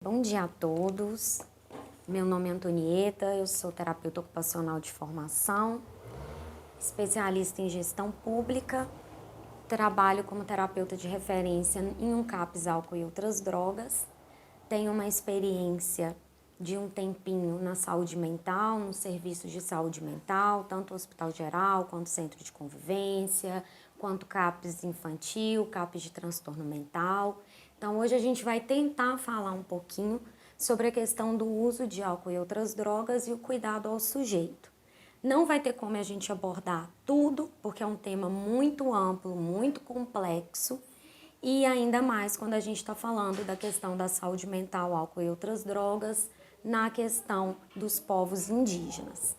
Bom dia a todos, meu nome é Antonieta, eu sou terapeuta ocupacional de formação, especialista em gestão pública, trabalho como terapeuta de referência em um CAPS, álcool e outras drogas, tenho uma experiência de um tempinho na saúde mental, no serviço de saúde mental, tanto hospital geral, quanto centro de convivência, quanto CAPS infantil, CAPS de transtorno mental. Então hoje a gente vai tentar falar um pouquinho sobre a questão do uso de álcool e outras drogas e o cuidado ao sujeito. Não vai ter como a gente abordar tudo, porque é um tema muito amplo, muito complexo, e ainda mais quando a gente está falando da questão da saúde mental, álcool e outras drogas, na questão dos povos indígenas.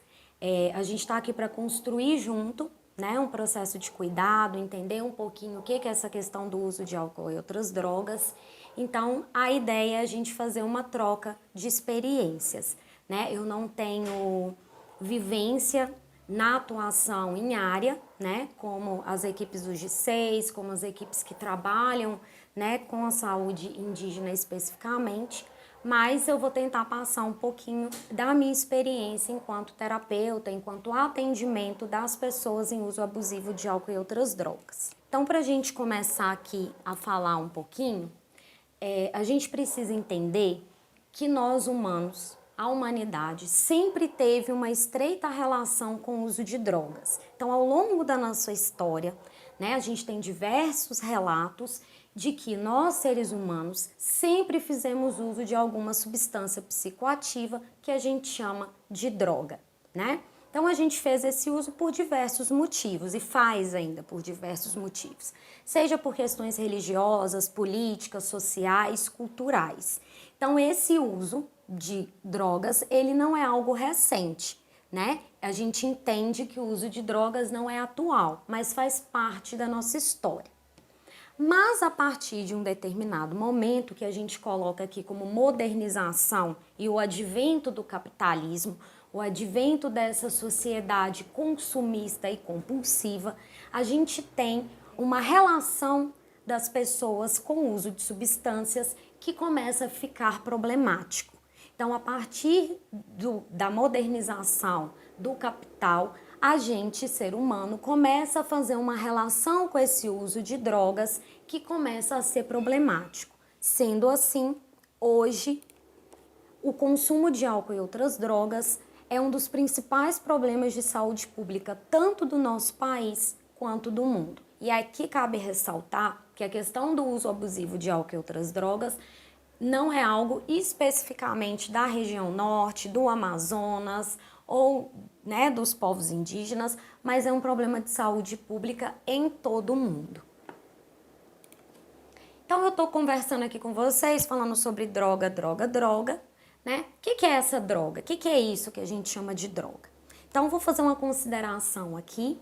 A gente está aqui para construir junto, né, um processo de cuidado, entender um pouquinho o que é essa questão do uso de álcool e outras drogas. Então, a ideia é a gente fazer uma troca de experiências, né? Eu não tenho vivência na atuação em área, né, como as equipes do G6, como as equipes que trabalham, né, com a saúde indígena especificamente, mas eu vou tentar passar um pouquinho da minha experiência enquanto terapeuta, enquanto atendimento das pessoas em uso abusivo de álcool e outras drogas. Então, para a gente começar aqui a falar um pouquinho, a gente precisa entender que nós humanos, a humanidade, sempre teve uma estreita relação com o uso de drogas. Então, ao longo da nossa história, né, a gente tem diversos relatos de que nós, seres humanos, sempre fizemos uso de alguma substância psicoativa que a gente chama de droga, né? Então a gente fez esse uso por diversos motivos e faz ainda por diversos motivos, seja por questões religiosas, políticas, sociais, culturais. Então esse uso de drogas, ele não é algo recente, né? A gente entende que o uso de drogas não é atual, mas faz parte da nossa história. Mas a partir de um determinado momento que a gente coloca aqui como modernização e o advento do capitalismo, o advento dessa sociedade consumista e compulsiva, a gente tem uma relação das pessoas com o uso de substâncias que começa a ficar problemático. Então, a partir da modernização do capital, a gente, ser humano, começa a fazer uma relação com esse uso de drogas que começa a ser problemático. Sendo assim, hoje, o consumo de álcool e outras drogas é um dos principais problemas de saúde pública, tanto do nosso país quanto do mundo. E aqui cabe ressaltar que a questão do uso abusivo de álcool e outras drogas não é algo especificamente da região norte, do Amazonas ou, né, dos povos indígenas, mas é um problema de saúde pública em todo o mundo. Então eu estou conversando aqui com vocês, falando sobre droga, né? O que é essa droga? O que é isso que a gente chama de droga? Então eu vou fazer uma consideração aqui.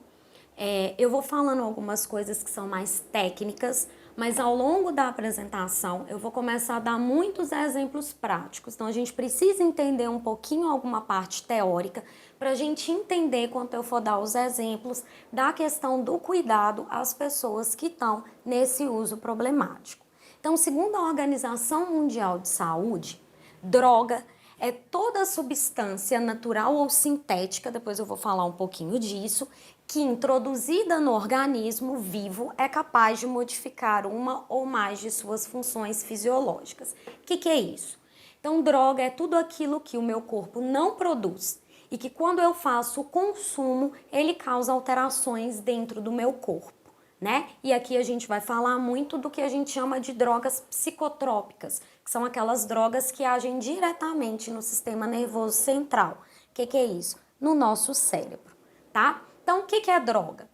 Eu vou falando algumas coisas que são mais técnicas, mas ao longo da apresentação eu vou começar a dar muitos exemplos práticos. Então a gente precisa entender um pouquinho alguma parte teórica para a gente entender, quando eu for dar os exemplos, da questão do cuidado às pessoas que estão nesse uso problemático. Então, segundo a Organização Mundial de Saúde, droga é toda substância natural ou sintética, depois eu vou falar um pouquinho disso, que introduzida no organismo vivo é capaz de modificar uma ou mais de suas funções fisiológicas. O que é isso? Então, droga é tudo aquilo que o meu corpo não produz e que quando eu faço o consumo, ele causa alterações dentro do meu corpo, né? E aqui a gente vai falar muito do que a gente chama de drogas psicotrópicas, que são aquelas drogas que agem diretamente no sistema nervoso central. O que é isso? No nosso cérebro, tá? Então, o que é droga?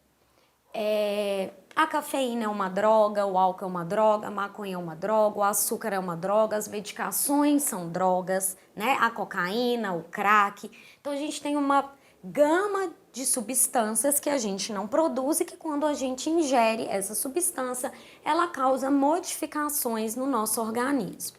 A cafeína é uma droga, o álcool é uma droga, a maconha é uma droga, o açúcar é uma droga, as medicações são drogas, né? A cocaína, o crack. Então, a gente tem uma gama de substâncias que a gente não produz e que quando a gente ingere essa substância, ela causa modificações no nosso organismo.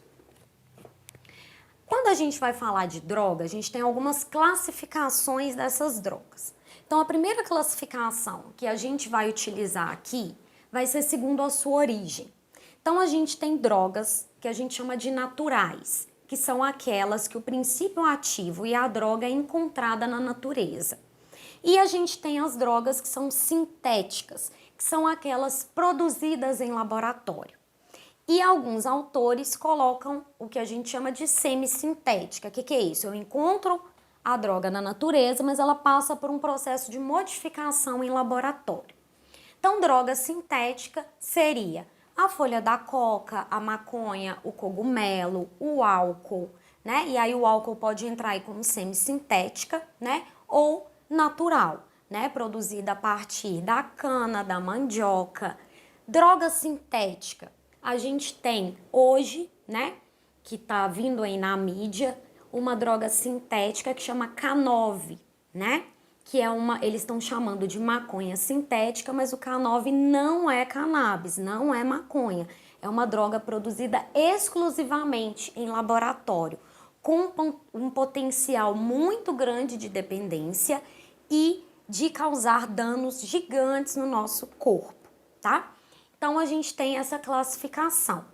Quando a gente vai falar de droga, a gente tem algumas classificações dessas drogas. Então, a primeira classificação que a gente vai utilizar aqui vai ser segundo a sua origem. Então, a gente tem drogas que a gente chama de naturais, que são aquelas que o princípio ativo e a droga é encontrada na natureza. E a gente tem as drogas que são sintéticas, que são aquelas produzidas em laboratório. E alguns autores colocam o que a gente chama de semissintética. O que é isso? Eu encontro a droga na natureza, mas ela passa por um processo de modificação em laboratório. Então, droga sintética seria a folha da coca, a maconha, o cogumelo, o álcool, né? E aí o álcool pode entrar aí como semissintética, né? Ou natural, né? Produzida a partir da cana, da mandioca. Droga sintética, a gente tem hoje, né? Que tá vindo aí na mídia, uma droga sintética que chama K9, né? Que é eles estão chamando de maconha sintética, mas o K9 não é cannabis, não é maconha. É uma droga produzida exclusivamente em laboratório, com um potencial muito grande de dependência e de causar danos gigantes no nosso corpo, tá? Então a gente tem essa classificação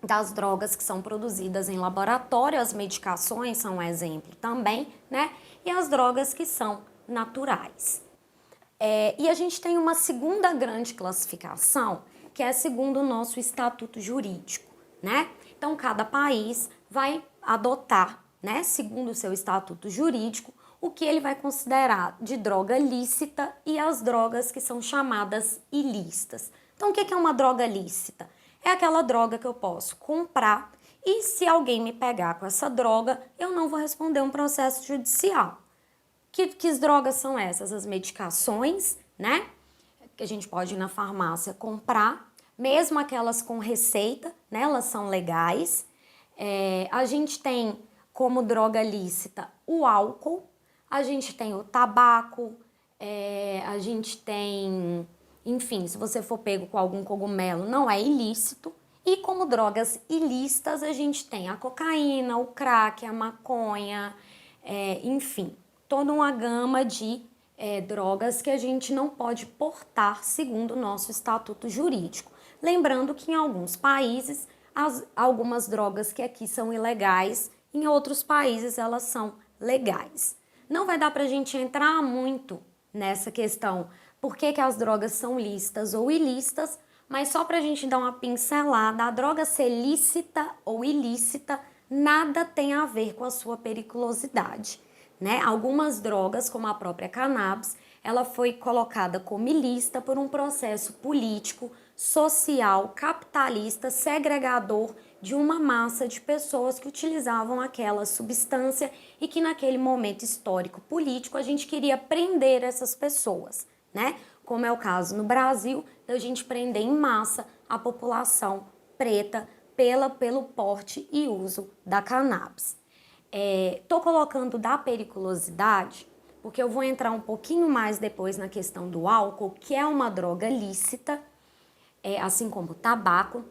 das drogas que são produzidas em laboratório, as medicações são um exemplo também, né? E as drogas que são naturais. E a gente tem uma segunda grande classificação, que é segundo o nosso estatuto jurídico, né? Então, cada país vai adotar, né, segundo o seu estatuto jurídico, o que ele vai considerar de droga lícita e as drogas que são chamadas ilícitas. Então, o que é uma droga lícita? É aquela droga que eu posso comprar e se alguém me pegar com essa droga, eu não vou responder um processo judicial. Que drogas são essas? As medicações, né? Que a gente pode ir na farmácia comprar, mesmo aquelas com receita, né? Elas são legais. A gente tem como droga lícita o álcool, a gente tem o tabaco, a gente tem, enfim, se você for pego com algum cogumelo, não é ilícito. E como drogas ilícitas, a gente tem a cocaína, o crack, a maconha, enfim, toda uma gama de drogas que a gente não pode portar segundo o nosso estatuto jurídico. Lembrando que em alguns países, algumas drogas que aqui são ilegais, em outros países elas são legais. Não vai dar para a gente entrar muito nessa questão, por que as drogas são lícitas ou ilícitas, mas só para a gente dar uma pincelada, a droga ser lícita ou ilícita nada tem a ver com a sua periculosidade, né? Algumas drogas, como a própria cannabis, ela foi colocada como ilícita por um processo político, social, capitalista, segregador de uma massa de pessoas que utilizavam aquela substância e que naquele momento histórico político a gente queria prender essas pessoas, né? Como é o caso no Brasil, da gente prender em massa a população preta pelo porte e uso da cannabis. Tô colocando da periculosidade, porque eu vou entrar um pouquinho mais depois na questão do álcool, que é uma droga lícita, assim como o tabaco,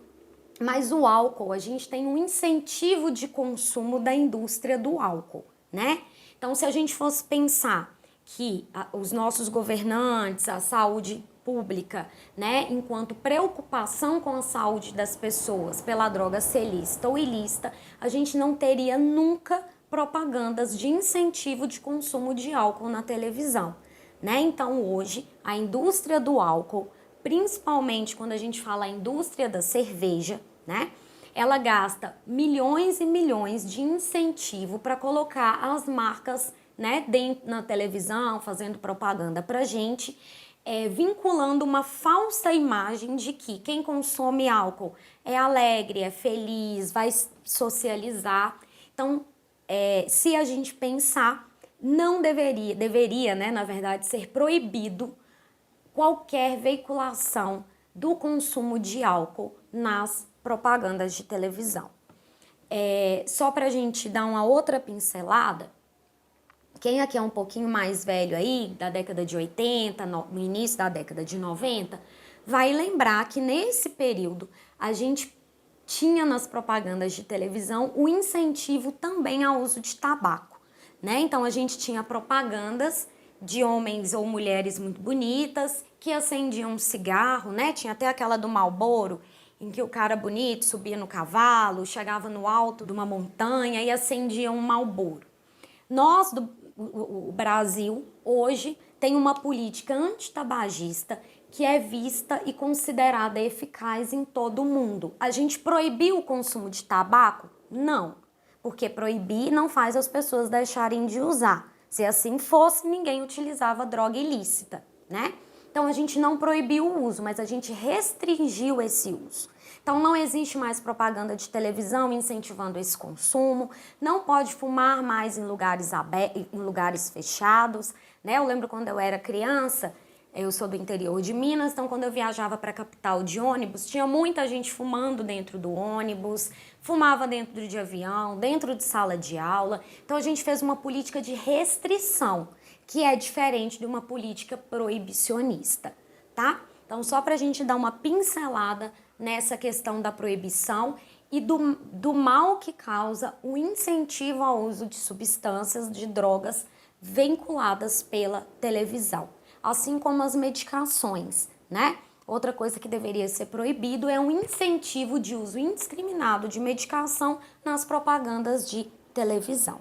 mas o álcool, a gente tem um incentivo de consumo da indústria do álcool, né? Então, se a gente fosse pensar que os nossos governantes, a saúde pública, né, enquanto preocupação com a saúde das pessoas pela droga ser lícita ou ilícita, a gente não teria nunca propagandas de incentivo de consumo de álcool na televisão, né? Então, hoje, a indústria do álcool, principalmente quando a gente fala a indústria da cerveja, né? Ela gasta milhões e milhões de incentivo para colocar as marcas, né, dentro, na televisão, fazendo propaganda pra gente, vinculando uma falsa imagem de que quem consome álcool é alegre, é feliz, vai socializar. Então, se a gente pensar, não deveria, né, na verdade, ser proibido qualquer veiculação do consumo de álcool nas propagandas de televisão. Só para a gente dar uma outra pincelada, quem aqui é um pouquinho mais velho aí, da década de 80, no início da década de 90, vai lembrar que nesse período a gente tinha nas propagandas de televisão o incentivo também ao uso de tabaco, né? Então a gente tinha propagandas de homens ou mulheres muito bonitas que acendiam um cigarro, né? Tinha até aquela do Marlboro em que o cara bonito subia no cavalo, chegava no alto de uma montanha e acendia um Marlboro. O Brasil, hoje, tem uma política antitabagista que é vista e considerada eficaz em todo o mundo. A gente proibiu o consumo de tabaco? Não, porque proibir não faz as pessoas deixarem de usar. Se assim fosse, ninguém utilizava droga ilícita, né? Então a gente não proibiu o uso, mas a gente restringiu esse uso. Então não existe mais propaganda de televisão incentivando esse consumo, não pode fumar mais em lugares em lugares fechados, né? Eu lembro quando eu era criança, eu sou do interior de Minas, então quando eu viajava para a capital de ônibus, tinha muita gente fumando dentro do ônibus, fumava dentro de avião, dentro de sala de aula. Então a gente fez uma política de restrição, que é diferente de uma política proibicionista, tá? Então só para a gente dar uma pincelada nessa questão da proibição e do mal que causa o incentivo ao uso de substâncias, de drogas vinculadas pela televisão, assim como as medicações, né? Outra coisa que deveria ser proibido é um incentivo de uso indiscriminado de medicação nas propagandas de televisão.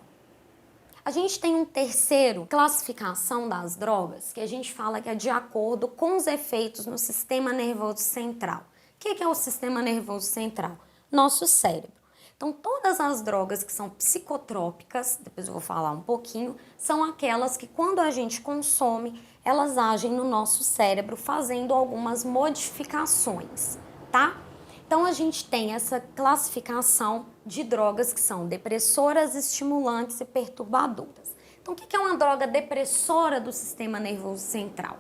A gente tem um terceiro classificação das drogas, que a gente fala que é de acordo com os efeitos no sistema nervoso central. O que é o sistema nervoso central? Nosso cérebro. Então, todas as drogas que são psicotrópicas, depois eu vou falar um pouquinho, são aquelas que quando a gente consome, elas agem no nosso cérebro fazendo algumas modificações, tá? Então, a gente tem essa classificação de drogas que são depressoras, estimulantes e perturbadoras. Então, o que é uma droga depressora do sistema nervoso central?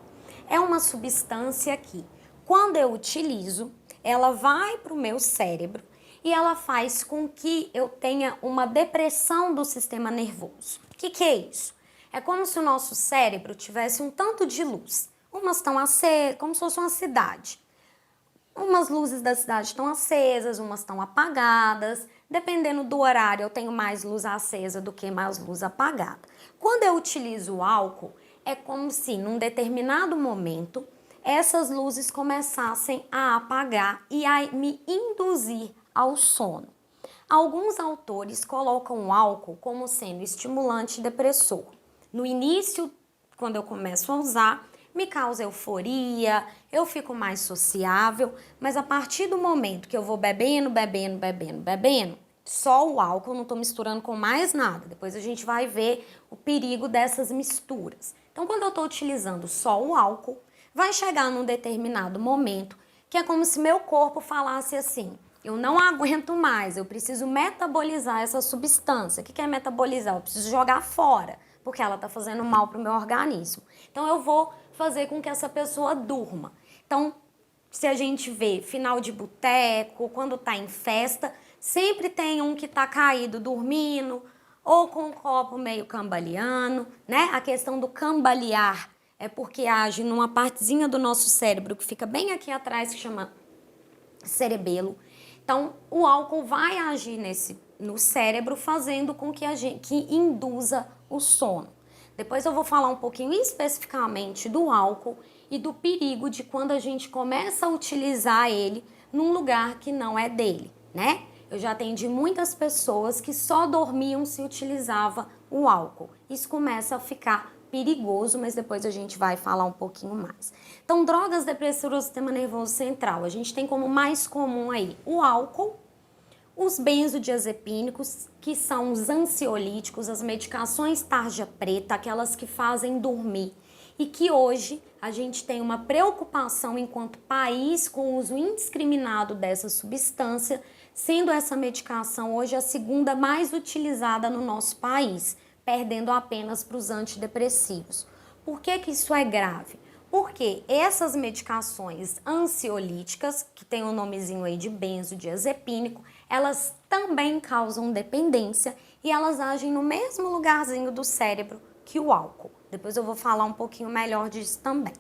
É uma substância que, quando eu utilizo, ela vai para o meu cérebro e ela faz com que eu tenha uma depressão do sistema nervoso. O que é isso? É como se o nosso cérebro tivesse um tanto de luz. Umas estão acesas, como se fosse uma cidade. Umas luzes da cidade estão acesas, umas estão apagadas. Dependendo do horário, eu tenho mais luz acesa do que mais luz apagada. Quando eu utilizo o álcool, é como se num determinado momento essas luzes começassem a apagar e a me induzir ao sono. Alguns autores colocam o álcool como sendo estimulante e depressor. No início, quando eu começo a usar, me causa euforia, eu fico mais sociável, mas a partir do momento que eu vou bebendo, só o álcool, não estou misturando com mais nada. Depois a gente vai ver o perigo dessas misturas. Então, quando eu estou utilizando só o álcool, vai chegar num determinado momento que é como se meu corpo falasse assim: eu não aguento mais, eu preciso metabolizar essa substância. O que é metabolizar? Eu preciso jogar fora, porque ela está fazendo mal para o meu organismo. Então eu vou fazer com que essa pessoa durma. Então, se a gente vê final de boteco, quando está em festa, sempre tem um que está caído dormindo, ou com o copo meio cambaleando, né? A questão do cambalear é porque age numa partezinha do nosso cérebro que fica bem aqui atrás, que chama cerebelo. Então, o álcool vai agir no cérebro, fazendo com que induza o sono. Depois eu vou falar um pouquinho especificamente do álcool e do perigo de quando a gente começa a utilizar ele num lugar que não é dele, né? Eu já atendi muitas pessoas que só dormiam se utilizava o álcool. Isso começa a ficar perigoso, mas depois a gente vai falar um pouquinho mais. Então, drogas depressoras do sistema nervoso central, a gente tem como mais comum aí o álcool, os benzodiazepínicos, que são os ansiolíticos, as medicações tarja preta, aquelas que fazem dormir, e que hoje a gente tem uma preocupação enquanto país com o uso indiscriminado dessa substância, sendo essa medicação hoje a segunda mais utilizada no nosso país, perdendo apenas para os antidepressivos. Por que isso é grave? Porque essas medicações ansiolíticas, que tem o nomezinho aí de benzodiazepínico, elas também causam dependência e elas agem no mesmo lugarzinho do cérebro que o álcool. Depois eu vou falar um pouquinho melhor disso também.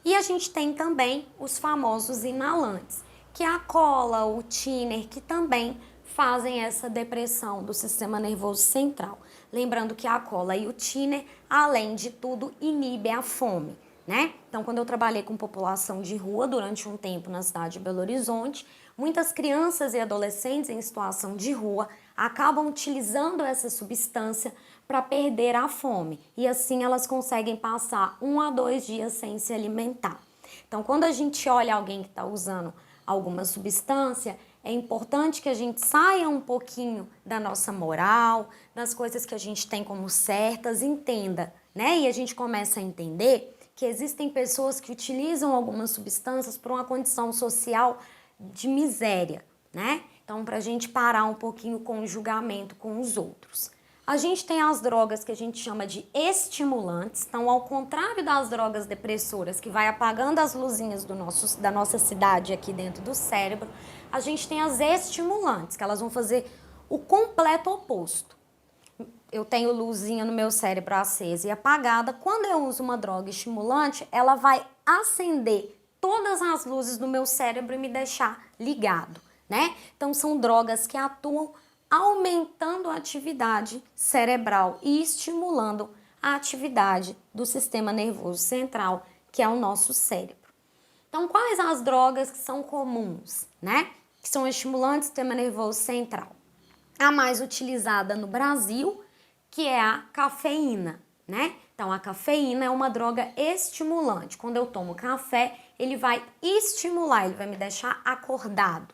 E a gente tem também os famosos inalantes, que é a cola, o thinner, que também fazem essa depressão do sistema nervoso central. Lembrando que a cola e o thinner, além de tudo, inibe a fome, né? Então, quando eu trabalhei com população de rua durante um tempo na cidade de Belo Horizonte, Muitas crianças e adolescentes em situação de rua acabam utilizando essa substância para perder a fome e assim elas conseguem passar 1 a 2 dias sem se alimentar. Então, quando a gente olha alguém que está usando alguma substância, é importante que a gente saia um pouquinho da nossa moral, das coisas que a gente tem como certas, entenda, né? E a gente começa a entender que existem pessoas que utilizam algumas substâncias por uma condição social de miséria, né? Então, para a gente parar um pouquinho com o julgamento com os outros. A gente tem as drogas que a gente chama de estimulantes. Então, ao contrário das drogas depressoras, que vai apagando as luzinhas da nossa cidade aqui dentro do cérebro, a gente tem as estimulantes, que elas vão fazer o completo oposto. Eu tenho luzinha no meu cérebro acesa e apagada. Quando eu uso uma droga estimulante, ela vai acender todas as luzes do meu cérebro e me deixar ligado, né? Então, são drogas que atuam aumentando a atividade cerebral e estimulando a atividade do sistema nervoso central, que é o nosso cérebro. Então, quais as drogas que são comuns, né? Que são estimulantes do sistema nervoso central? A mais utilizada no Brasil, que é a cafeína, né? Então, a cafeína é uma droga estimulante. Quando eu tomo café, ele vai estimular, ele vai me deixar acordado.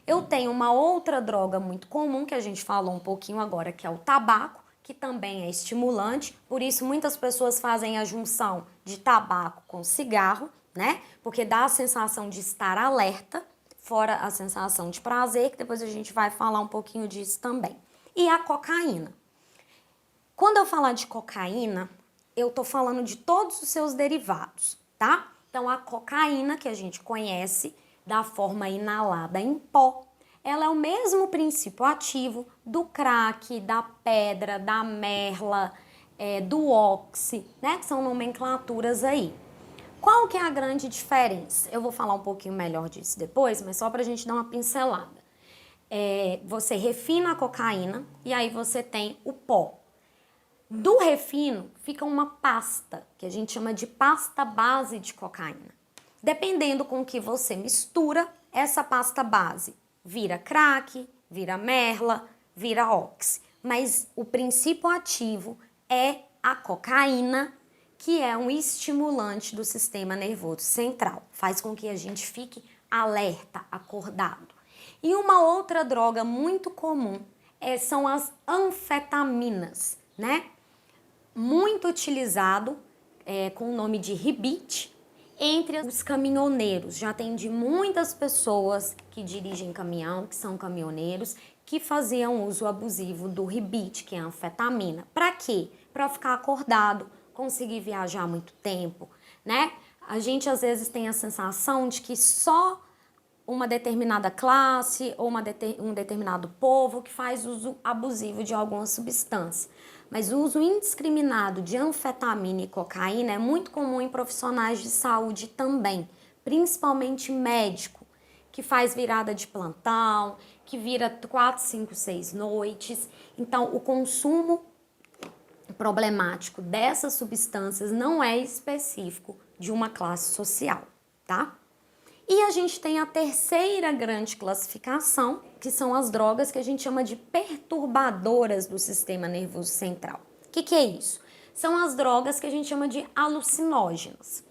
Eu tenho uma outra droga muito comum, que a gente falou um pouquinho agora, que é o tabaco, que também é estimulante. Por isso, muitas pessoas fazem a junção de tabaco com cigarro, né? Porque dá a sensação de estar alerta, fora a sensação de prazer, que depois a gente vai falar um pouquinho disso também. E a cocaína. Quando eu falar de cocaína, eu tô falando de todos os seus derivados, tá? Então, a cocaína, que a gente conhece da forma inalada em pó, ela é o mesmo princípio ativo do crack, da pedra, da merla, do oxi, né? Que são nomenclaturas aí. Qual que é a grande diferença? Eu vou falar um pouquinho melhor disso depois, mas só pra gente dar uma pincelada. Você refina a cocaína e aí você tem o pó. Do refino fica uma pasta, que a gente chama de pasta base de cocaína. Dependendo com o que você mistura, essa pasta base vira crack, vira merla, vira oxi. Mas o princípio ativo é a cocaína, que é um estimulante do sistema nervoso central. Faz com que a gente fique alerta, acordado. E uma outra droga muito comum são as anfetaminas, né? Muito utilizado com o nome de ribite entre os caminhoneiros. Já atendi muitas pessoas que dirigem caminhão, que são caminhoneiros, que faziam uso abusivo do ribite, que é a anfetamina. Para quê? Para ficar acordado, conseguir viajar muito tempo, né? A gente às vezes tem a sensação de que só uma determinada classe ou um determinado povo que faz uso abusivo de alguma substância. Mas o uso indiscriminado de anfetamina e cocaína é muito comum em profissionais de saúde também, principalmente médico, que faz virada de plantão, que vira 4, 5, 6 noites. Então, o consumo problemático dessas substâncias não é específico de uma classe social, tá? E a gente tem a terceira grande classificação, que são as drogas que a gente chama de perturbadoras do sistema nervoso central. O que é isso? São as drogas que a gente chama de alucinógenas.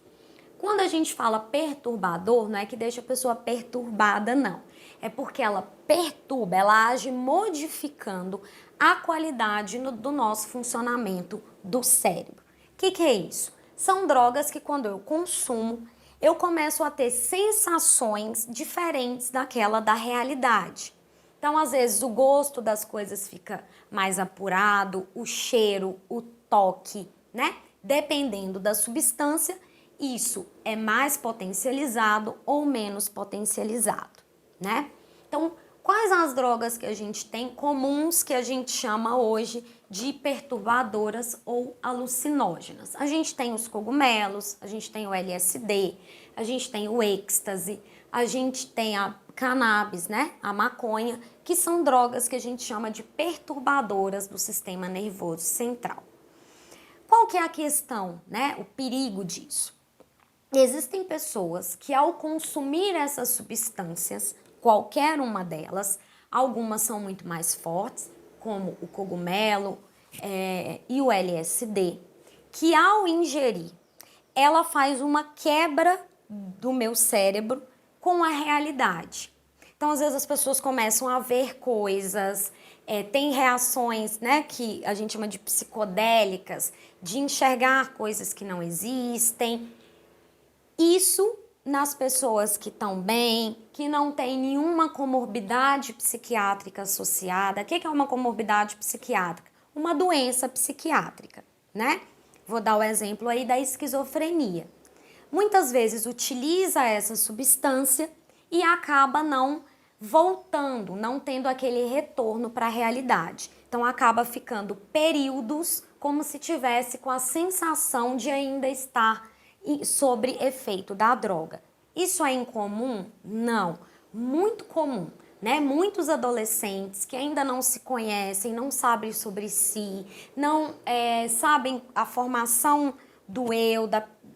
Quando a gente fala perturbador, não é que deixa a pessoa perturbada, não. É porque ela perturba, ela age modificando a qualidade do nosso funcionamento do cérebro. O que é isso? São drogas que quando eu consumo, eu começo a ter sensações diferentes daquela da realidade. Então, às vezes, o gosto das coisas fica mais apurado, o cheiro, o toque, né? Dependendo da substância, isso é mais potencializado ou menos potencializado, né? Então, quais as drogas que a gente tem comuns que a gente chama hoje de perturbadoras ou alucinógenas? A gente tem os cogumelos, a gente tem o LSD, a gente tem o êxtase, a gente tem a cannabis, né? A maconha, que são drogas que a gente chama de perturbadoras do sistema nervoso central. Qual que é a questão, né? O perigo disso? Existem pessoas que ao consumir essas substâncias qualquer uma delas. Algumas são muito mais fortes, como o cogumelo e o LSD, que ao ingerir, ela faz uma quebra do meu cérebro com a realidade. Então, às vezes as pessoas começam a ver coisas, tem reações, né, que a gente chama de psicodélicas, de enxergar coisas que não existem. Isso nas pessoas que estão bem, que não tem nenhuma comorbidade psiquiátrica associada. O que é uma comorbidade psiquiátrica? Uma doença psiquiátrica, né? Vou dar o exemplo aí da esquizofrenia. Muitas vezes utiliza essa substância e acaba não voltando, não tendo aquele retorno para a realidade. Então acaba ficando períodos como se tivesse com a sensação de ainda estar sobre efeito da droga. Isso é incomum? Não. Muito comum, né? Muitos adolescentes que ainda não se conhecem, não sabem sobre si, não sabem a formação do eu,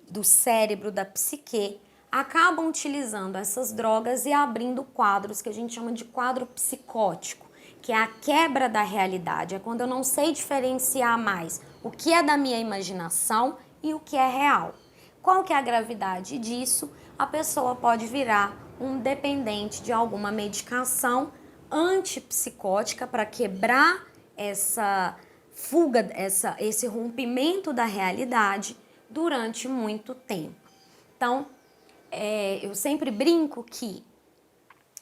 do cérebro, da psique, acabam utilizando essas drogas e abrindo quadros que a gente chama de quadro psicótico, que é a quebra da realidade, é quando eu não sei diferenciar mais o que é da minha imaginação e o que é real. Qual que é a gravidade disso? A pessoa pode virar um dependente de alguma medicação antipsicótica para quebrar essa fuga, esse rompimento da realidade durante muito tempo. Então, eu sempre brinco que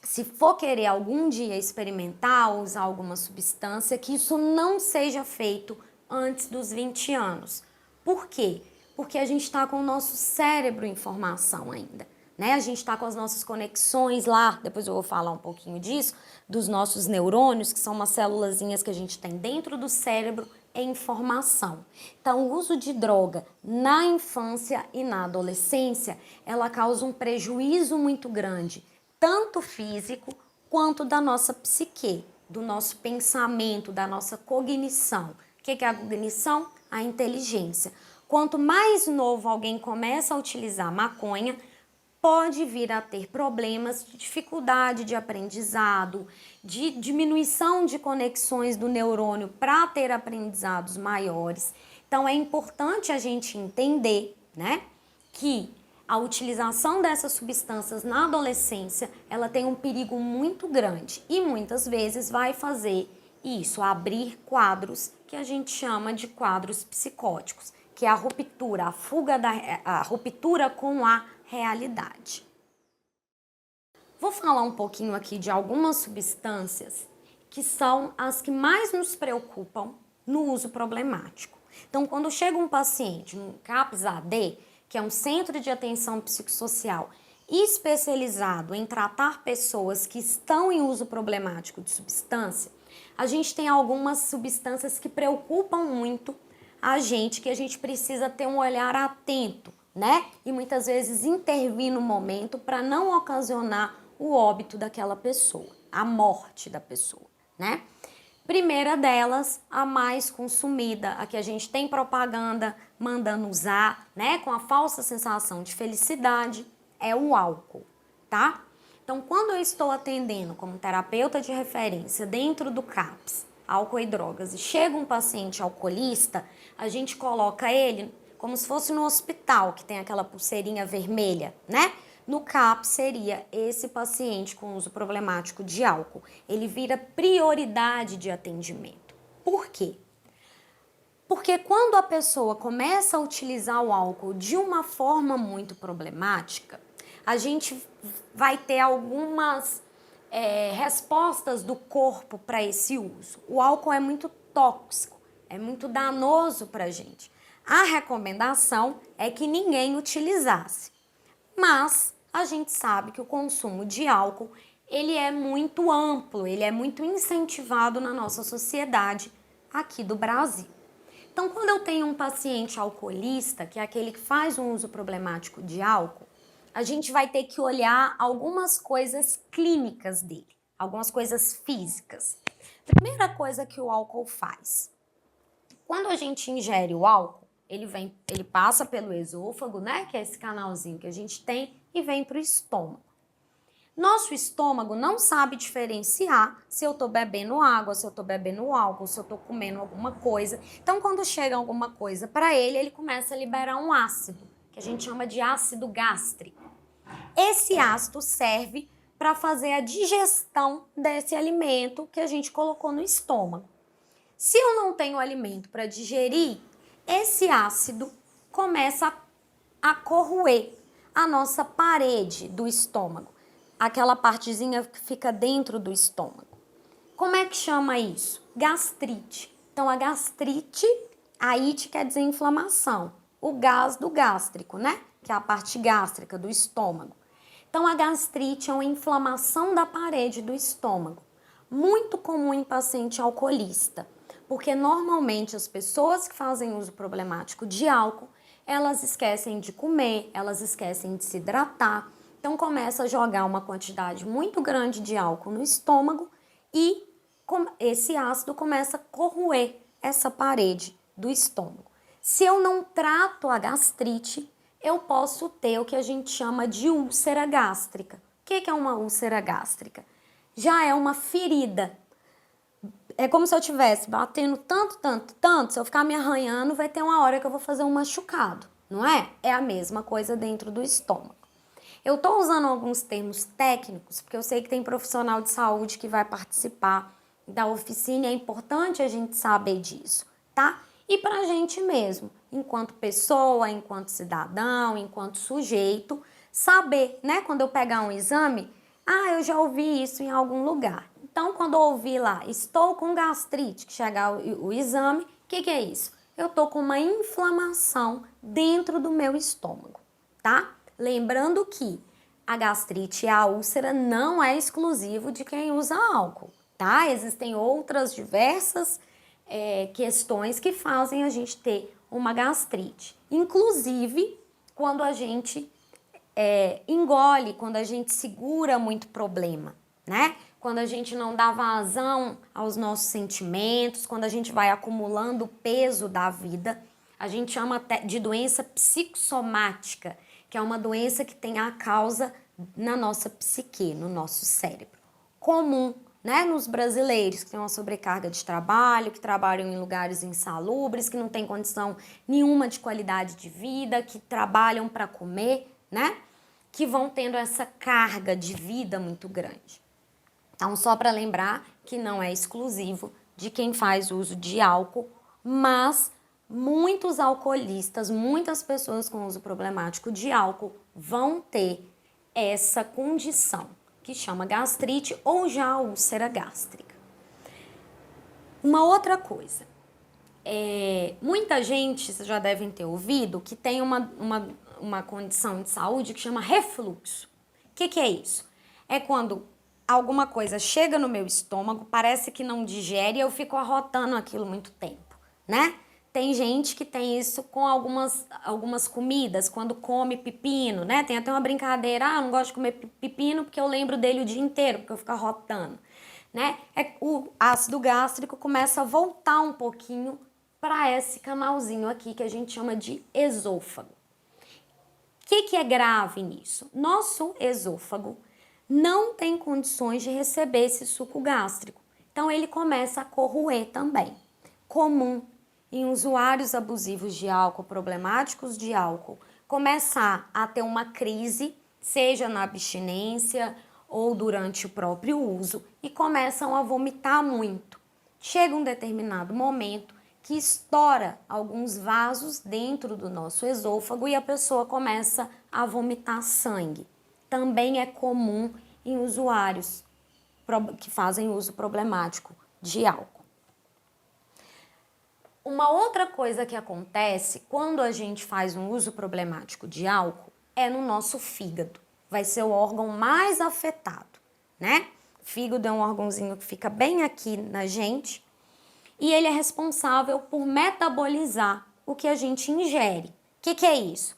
se for querer algum dia experimentar, usar alguma substância, que isso não seja feito antes dos 20 anos. Por quê? Porque a gente está com o nosso cérebro em formação ainda, né? A gente está com as nossas conexões lá, depois eu vou falar um pouquinho disso, dos nossos neurônios, que são umas célulazinhas que a gente tem dentro do cérebro em formação. Então, o uso de droga na infância e na adolescência, ela causa um prejuízo muito grande, tanto físico quanto da nossa psique, do nosso pensamento, da nossa cognição. O que é a cognição? A inteligência. Quanto mais novo alguém começa a utilizar maconha, pode vir a ter problemas de dificuldade de aprendizado, de diminuição de conexões do neurônio para ter aprendizados maiores. Então é importante a gente entender, né, que a utilização dessas substâncias na adolescência, ela tem um perigo muito grande e muitas vezes vai fazer isso, abrir quadros que a gente chama de quadros psicóticos, que é a ruptura, a ruptura com a realidade. Vou falar um pouquinho aqui de algumas substâncias que são as que mais nos preocupam no uso problemático. Então, quando chega um paciente no CAPS-AD, que é um centro de atenção psicossocial especializado em tratar pessoas que estão em uso problemático de substância, a gente tem algumas substâncias que preocupam muito a gente, que a gente precisa ter um olhar atento, né? E muitas vezes intervir no momento para não ocasionar o óbito daquela pessoa, a morte da pessoa, né? Primeira delas, a mais consumida, a que a gente tem propaganda mandando usar, né, com a falsa sensação de felicidade, é o álcool, tá? Então, quando eu estou atendendo como terapeuta de referência dentro do CAPS, álcool e drogas, e chega um paciente alcoolista, a gente coloca ele como se fosse no hospital, que tem aquela pulseirinha vermelha, né? No CAPS seria esse paciente com uso problemático de álcool. Ele vira prioridade de atendimento. Por quê? Porque quando a pessoa começa a utilizar o álcool de uma forma muito problemática, a gente vai ter algumas respostas do corpo para esse uso. O álcool é muito tóxico, é muito danoso para a gente. A recomendação é que ninguém utilizasse, mas a gente sabe que o consumo de álcool ele é muito amplo, ele é muito incentivado na nossa sociedade aqui do Brasil. Então, quando eu tenho um paciente alcoolista, que é aquele que faz um uso problemático de álcool, a gente vai ter que olhar algumas coisas clínicas dele, algumas coisas físicas. Primeira coisa que o álcool faz. Quando a gente ingere o álcool, ele passa pelo esôfago, né, que é esse canalzinho que a gente tem, e vem para o estômago. Nosso estômago não sabe diferenciar se eu tô bebendo água, se eu tô bebendo álcool, se eu tô comendo alguma coisa. Então, quando chega alguma coisa para ele, ele começa a liberar um ácido, que a gente chama de ácido gástrico. Esse ácido serve para fazer a digestão desse alimento que a gente colocou no estômago. Se eu não tenho alimento para digerir, esse ácido começa a corroer a nossa parede do estômago, aquela partezinha que fica dentro do estômago. Como é que chama isso? Gastrite. Então, a gastrite, a ite quer dizer inflamação. O gás do gástrico, né? Que é a parte gástrica do estômago. Então, a gastrite é uma inflamação da parede do estômago. Muito comum em paciente alcoolista, porque normalmente as pessoas que fazem uso problemático de álcool, elas esquecem de comer, elas esquecem de se hidratar. Então, começa a jogar uma quantidade muito grande de álcool no estômago e esse ácido começa a corroer essa parede do estômago. Se eu não trato a gastrite, eu posso ter o que a gente chama de úlcera gástrica. O que é uma úlcera gástrica? Já é uma ferida. É como se eu estivesse batendo tanto, se eu ficar me arranhando, vai ter uma hora que eu vou fazer um machucado, não é? É a mesma coisa dentro do estômago. Eu estou usando alguns termos técnicos, porque eu sei que tem profissional de saúde que vai participar da oficina e é importante a gente saber disso, tá? E para a gente mesmo, enquanto pessoa, enquanto cidadão, enquanto sujeito, saber, né? Quando eu pegar um exame, eu já ouvi isso em algum lugar. Então, quando eu ouvir lá, estou com gastrite, que chegar o exame, o que é isso? Eu estou com uma inflamação dentro do meu estômago, tá? Lembrando que a gastrite e a úlcera não é exclusivo de quem usa álcool, tá? Existem outras diversas questões que fazem a gente ter uma gastrite. Inclusive, quando a gente engole, quando a gente segura muito problema, né? Quando a gente não dá vazão aos nossos sentimentos, quando a gente vai acumulando o peso da vida, a gente chama de doença psicossomática, que é uma doença que tem a causa na nossa psique, no nosso cérebro. Comum, né, nos brasileiros que têm uma sobrecarga de trabalho, que trabalham em lugares insalubres, que não têm condição nenhuma de qualidade de vida, que trabalham para comer, né, que vão tendo essa carga de vida muito grande. Então, só para lembrar que não é exclusivo de quem faz uso de álcool, mas muitos alcoolistas, muitas pessoas com uso problemático de álcool vão ter essa condição, que chama gastrite ou já úlcera gástrica. Uma outra coisa, muita gente, vocês já devem ter ouvido, que tem uma condição de saúde que chama refluxo. O que é isso? É quando alguma coisa chega no meu estômago, parece que não digere e eu fico arrotando aquilo muito tempo, né? Tem gente que tem isso com algumas comidas, quando come pepino, né? Tem até uma brincadeira, eu não gosto de comer pepino porque eu lembro dele o dia inteiro, porque eu fico arrotando, né? O ácido gástrico começa a voltar um pouquinho para esse canalzinho aqui que a gente chama de esôfago. O que é grave nisso? Nosso esôfago não tem condições de receber esse suco gástrico. Então, ele começa a corroer também. Comum em usuários abusivos de álcool, problemáticos de álcool, começar a ter uma crise, seja na abstinência ou durante o próprio uso, e começam a vomitar muito. Chega um determinado momento que estoura alguns vasos dentro do nosso esôfago e a pessoa começa a vomitar sangue. Também é comum em usuários que fazem uso problemático de álcool. Uma outra coisa que acontece quando a gente faz um uso problemático de álcool é no nosso fígado. Vai ser o órgão mais afetado, né? O fígado é um órgãozinho que fica bem aqui na gente e ele é responsável por metabolizar o que a gente ingere. O que é isso?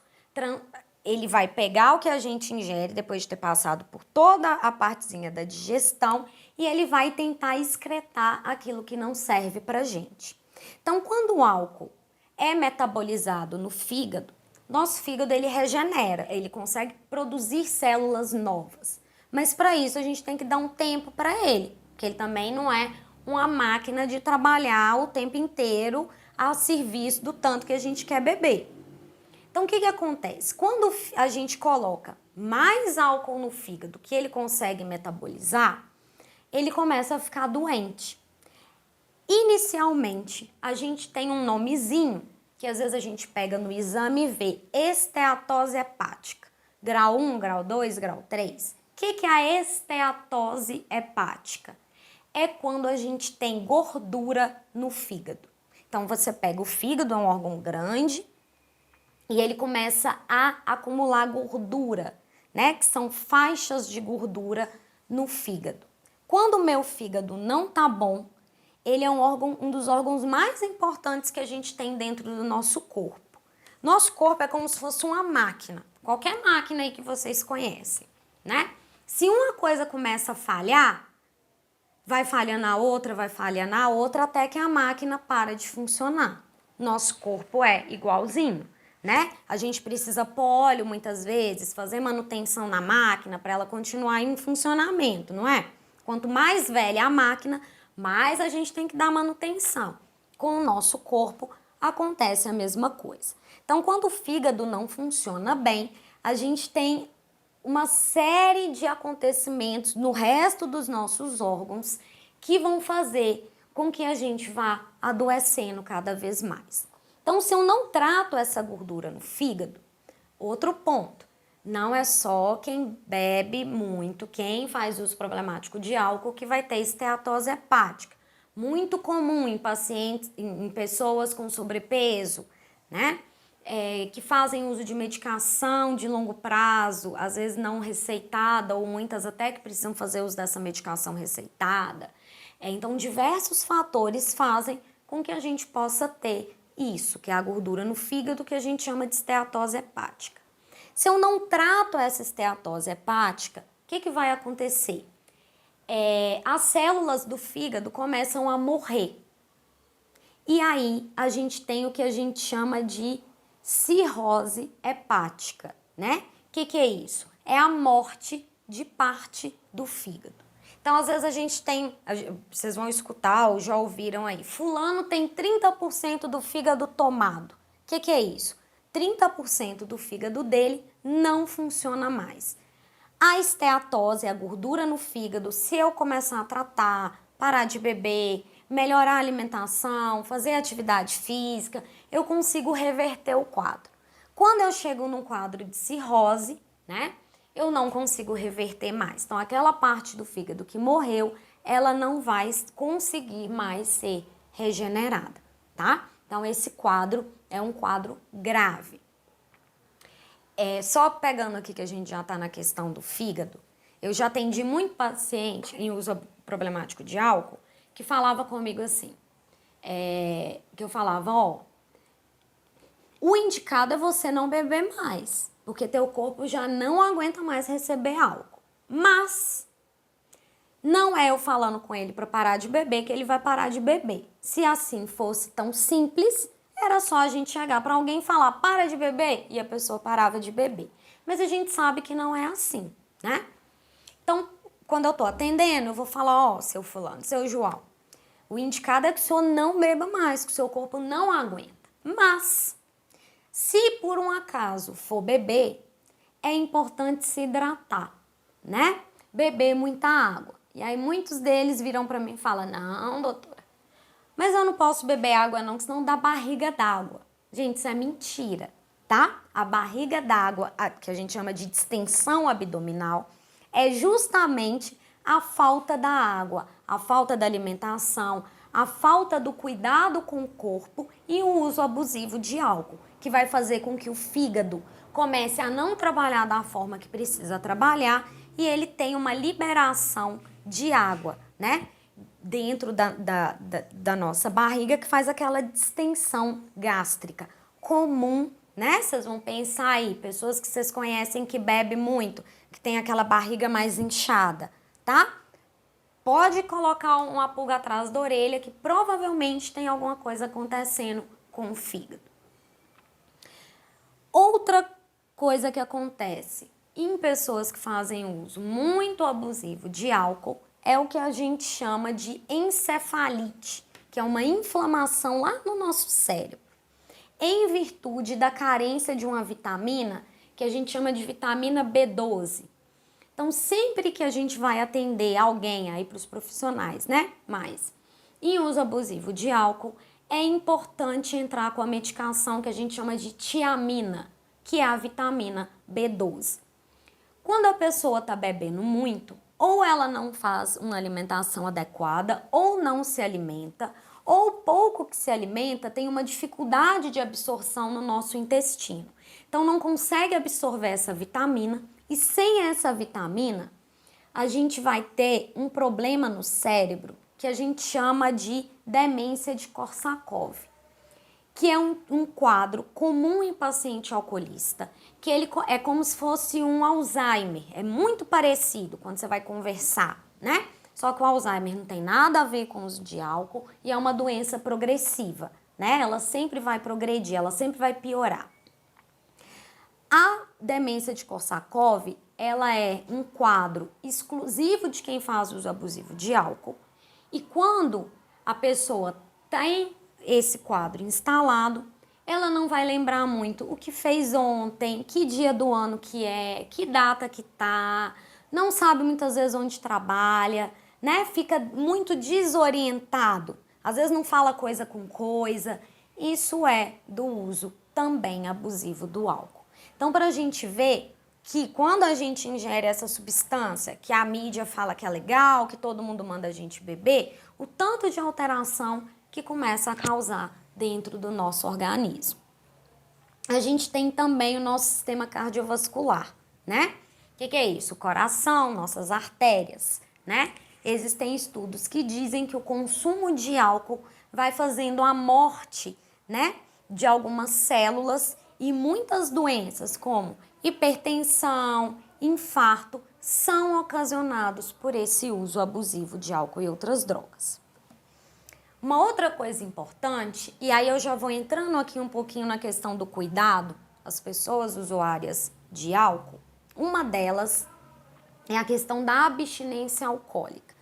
Ele vai pegar o que a gente ingere depois de ter passado por toda a partezinha da digestão e ele vai tentar excretar aquilo que não serve pra gente. Então, quando o álcool é metabolizado no fígado, nosso fígado ele regenera, ele consegue produzir células novas. Mas para isso a gente tem que dar um tempo para ele, porque ele também não é uma máquina de trabalhar o tempo inteiro a serviço do tanto que a gente quer beber. Então, o que acontece? Quando a gente coloca mais álcool no fígado que ele consegue metabolizar, ele começa a ficar doente. Inicialmente, a gente tem um nomezinho, que às vezes a gente pega no exame e vê, esteatose hepática. Grau 1, grau 2, grau 3. O que é a esteatose hepática? É quando a gente tem gordura no fígado. Então, você pega o fígado, é um órgão grande, e ele começa a acumular gordura, né? Que são faixas de gordura no fígado. Quando o meu fígado não tá bom, ele é um dos órgãos mais importantes que a gente tem dentro do nosso corpo. Nosso corpo é como se fosse uma máquina, qualquer máquina aí que vocês conhecem, né? Se uma coisa começa a falhar, vai falhando a outra, vai falhando a outra, até que a máquina para de funcionar. Nosso corpo é igualzinho, né? A gente precisa pôr óleo muitas vezes, fazer manutenção na máquina para ela continuar em funcionamento, não é? Quanto mais velha a máquina, mais a gente tem que dar manutenção. Com o nosso corpo acontece a mesma coisa. Então, quando o fígado não funciona bem, a gente tem uma série de acontecimentos no resto dos nossos órgãos que vão fazer com que a gente vá adoecendo cada vez mais. Então, se eu não trato essa gordura no fígado, outro ponto, não é só quem bebe muito, quem faz uso problemático de álcool que vai ter esteatose hepática. Muito comum em pacientes, em pessoas com sobrepeso, né? Que fazem uso de medicação de longo prazo, às vezes não receitada, ou muitas até que precisam fazer uso dessa medicação receitada. Então, diversos fatores fazem com que a gente possa ter isso, que é a gordura no fígado, que a gente chama de esteatose hepática. Se eu não trato essa esteatose hepática, o que vai acontecer? As células do fígado começam a morrer. E aí a gente tem o que a gente chama de cirrose hepática, né? O que é isso? É a morte de parte do fígado. Então, às vezes a gente tem, vocês vão escutar ou já ouviram aí, fulano tem 30% do fígado tomado. O que é isso? 30% do fígado dele não funciona mais. A esteatose, a gordura no fígado, se eu começar a tratar, parar de beber, melhorar a alimentação, fazer atividade física, eu consigo reverter o quadro. Quando eu chego num quadro de cirrose, né, eu não consigo reverter mais. Então, aquela parte do fígado que morreu, ela não vai conseguir mais ser regenerada, tá? Então, esse quadro é um quadro grave. Só pegando aqui que a gente já está na questão do fígado, eu já atendi muito paciente em uso problemático de álcool que falava comigo assim, que eu falava, o indicado é você não beber mais, porque teu corpo já não aguenta mais receber álcool. Mas não é eu falando com ele para parar de beber que ele vai parar de beber. Se assim fosse tão simples, era só a gente chegar para alguém e falar, para de beber, e a pessoa parava de beber. Mas a gente sabe que não é assim, né? Então, quando eu tô atendendo, eu vou falar, seu fulano, seu João, o indicado é que o senhor não beba mais, que o seu corpo não aguenta. Mas, se por um acaso for beber, é importante se hidratar, né? Beber muita água. E aí muitos deles viram para mim e falam, não, doutora, mas eu não posso beber água não, que senão dá barriga d'água. Gente, isso é mentira, tá? A barriga d'água, que a gente chama de distensão abdominal, é justamente a falta da água, a falta da alimentação, a falta do cuidado com o corpo e o uso abusivo de álcool, que vai fazer com que o fígado comece a não trabalhar da forma que precisa trabalhar e ele tenha uma liberação de água, né? Dentro da nossa barriga, que faz aquela distensão gástrica comum, né? Vocês vão pensar aí, pessoas que vocês conhecem que bebem muito, que tem aquela barriga mais inchada, tá? Pode colocar uma pulga atrás da orelha que provavelmente tem alguma coisa acontecendo com o fígado. Outra coisa que acontece, em pessoas que fazem uso muito abusivo de álcool é o que a gente chama de encefalite, que é uma inflamação lá no nosso cérebro, em virtude da carência de uma vitamina que a gente chama de vitamina B12. Então, sempre que a gente vai atender alguém aí para os profissionais, né? Mas em uso abusivo de álcool, é importante entrar com a medicação que a gente chama de tiamina, que é a vitamina B12. Quando a pessoa está bebendo muito, ou ela não faz uma alimentação adequada, ou não se alimenta, ou pouco que se alimenta tem uma dificuldade de absorção no nosso intestino. Então não consegue absorver essa vitamina e sem essa vitamina a gente vai ter um problema no cérebro que a gente chama de demência de Korsakoff, que é um quadro comum em paciente alcoolista, que ele é como se fosse um Alzheimer, é muito parecido quando você vai conversar, né? Só que o Alzheimer não tem nada a ver com o uso de álcool e é uma doença progressiva, né? Ela sempre vai progredir, ela sempre vai piorar. A demência de Korsakoff, ela é um quadro exclusivo de quem faz uso abusivo de álcool e quando a pessoa tem esse quadro instalado, ela não vai lembrar muito o que fez ontem, que dia do ano que é, que data que tá, não sabe muitas vezes onde trabalha, né? Fica muito desorientado, às vezes não fala coisa com coisa. Isso é do uso também abusivo do álcool. Então, para a gente ver que quando a gente ingere essa substância, que a mídia fala que é legal, que todo mundo manda a gente beber, o tanto de alteração que começa a causar dentro do nosso organismo. A gente tem também o nosso sistema cardiovascular, né? O que é isso? O coração, nossas artérias, né? Existem estudos que dizem que o consumo de álcool vai fazendo a morte, né, de algumas células e muitas doenças como hipertensão, infarto, são ocasionados por esse uso abusivo de álcool e outras drogas. Uma outra coisa importante, e aí eu já vou entrando aqui um pouquinho na questão do cuidado, as pessoas usuárias de álcool, uma delas é a questão da abstinência alcoólica.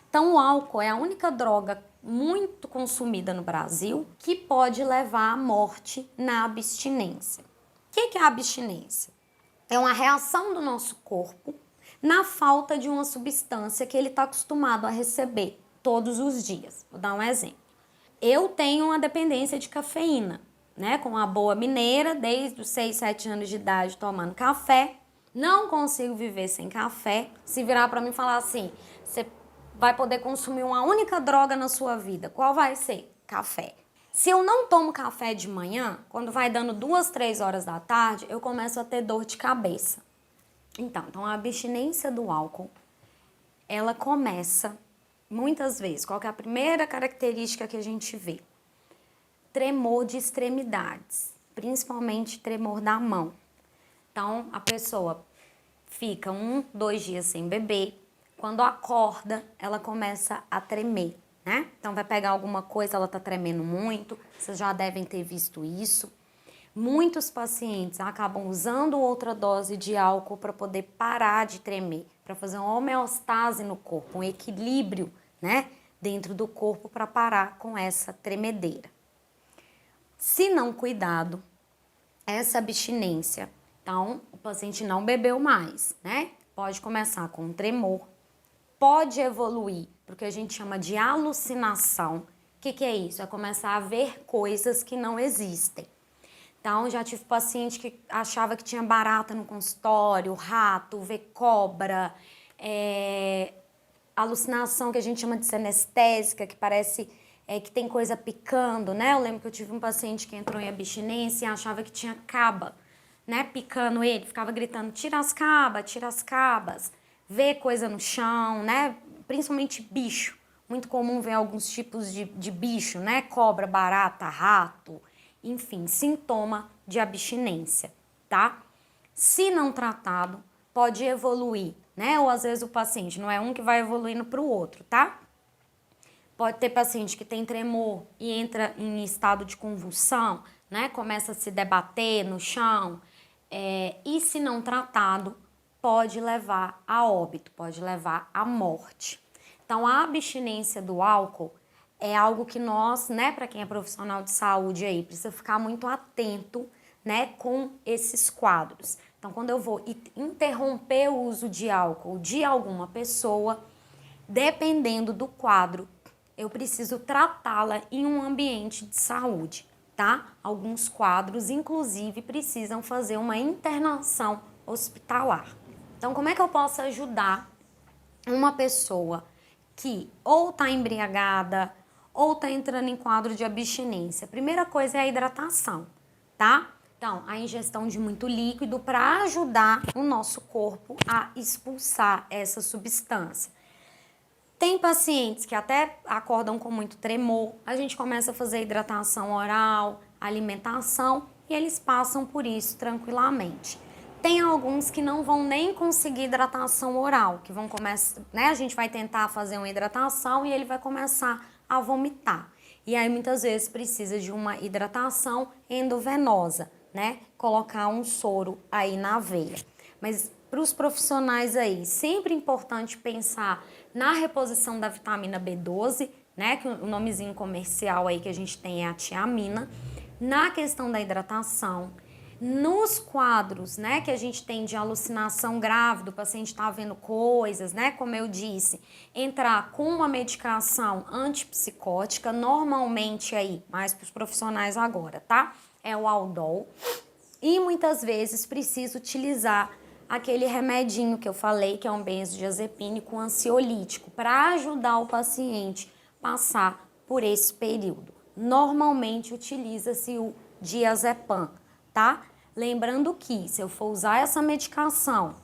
Então, o álcool é a única droga muito consumida no Brasil que pode levar à morte na abstinência. O que é a abstinência? É uma reação do nosso corpo na falta de uma substância que ele está acostumado a receber todos os dias. Vou dar um exemplo. Eu tenho uma dependência de cafeína, né? Com uma boa mineira, desde os 6, 7 anos de idade tomando café. Não consigo viver sem café. Se virar para mim e falar assim, você vai poder consumir uma única droga na sua vida, qual vai ser? Café. Se eu não tomo café de manhã, quando vai dando 2, 3 horas da tarde, eu começo a ter dor de cabeça. Então a abstinência do álcool, ela começa muitas vezes. Qual que é a primeira característica que a gente vê? Tremor de extremidades, principalmente tremor da mão. Então a pessoa fica 1, 2 dias sem beber. Quando acorda, ela começa a tremer, né? Então vai pegar alguma coisa, ela tá tremendo muito, vocês já devem ter visto isso. Muitos pacientes acabam usando outra dose de álcool para poder parar de tremer, para fazer uma homeostase no corpo, um equilíbrio, né, dentro do corpo para parar com essa tremedeira. Se não cuidado, essa abstinência, então o paciente não bebeu mais, né? Pode começar com um tremor, pode evoluir para o que a gente chama de alucinação. O que é isso? É começar a ver coisas que não existem. Então, já tive paciente que achava que tinha barata no consultório, rato, ver cobra, alucinação que a gente chama de senestésica, que parece que tem coisa picando, né? Eu lembro que eu tive um paciente que entrou em abstinência e achava que tinha caba, né? Picando ele, ficava gritando, tira as cabas, vê coisa no chão, né? Principalmente bicho. Muito comum ver alguns tipos de bicho, né? Cobra, barata, rato, enfim, sintoma de abstinência, tá? Se não tratado, pode evoluir, né? Ou às vezes o paciente não é um que vai evoluindo para o outro, tá? Pode ter paciente que tem tremor e entra em estado de convulsão, né? Começa a se debater no chão. E se não tratado, pode levar a óbito, pode levar à morte. Então, a abstinência do álcool é algo que nós, né, para quem é profissional de saúde aí, precisa ficar muito atento, né, com esses quadros. Então, quando eu vou interromper o uso de álcool de alguma pessoa, dependendo do quadro, eu preciso tratá-la em um ambiente de saúde, tá? Alguns quadros, inclusive, precisam fazer uma internação hospitalar. Então, como é que eu posso ajudar uma pessoa que ou está embriagada ou está entrando em quadro de abstinência? A primeira coisa é a hidratação, tá? Então, a ingestão de muito líquido para ajudar o nosso corpo a expulsar essa substância. Tem pacientes que até acordam com muito tremor, a gente começa a fazer hidratação oral, alimentação e eles passam por isso tranquilamente. Tem alguns que não vão nem conseguir hidratação oral, que vão começar, né? A gente vai tentar fazer uma hidratação e ele vai começar a vomitar. E aí muitas vezes precisa de uma hidratação endovenosa, né? Colocar um soro aí na veia. Mas para os profissionais aí, sempre importante pensar na reposição da vitamina B12, né? Que o nomezinho comercial aí que a gente tem é a tiamina. Na questão da hidratação, nos quadros, né, que a gente tem de alucinação grave, o paciente está vendo coisas, né, como eu disse, entrar com uma medicação antipsicótica, normalmente aí, mais para os profissionais agora, tá? É o Aldol. E muitas vezes precisa utilizar aquele remedinho que eu falei, que é um benzodiazepínico ansiolítico, para ajudar o paciente a passar por esse período. Normalmente utiliza-se o diazepam, tá? Lembrando que se eu for usar essa medicação,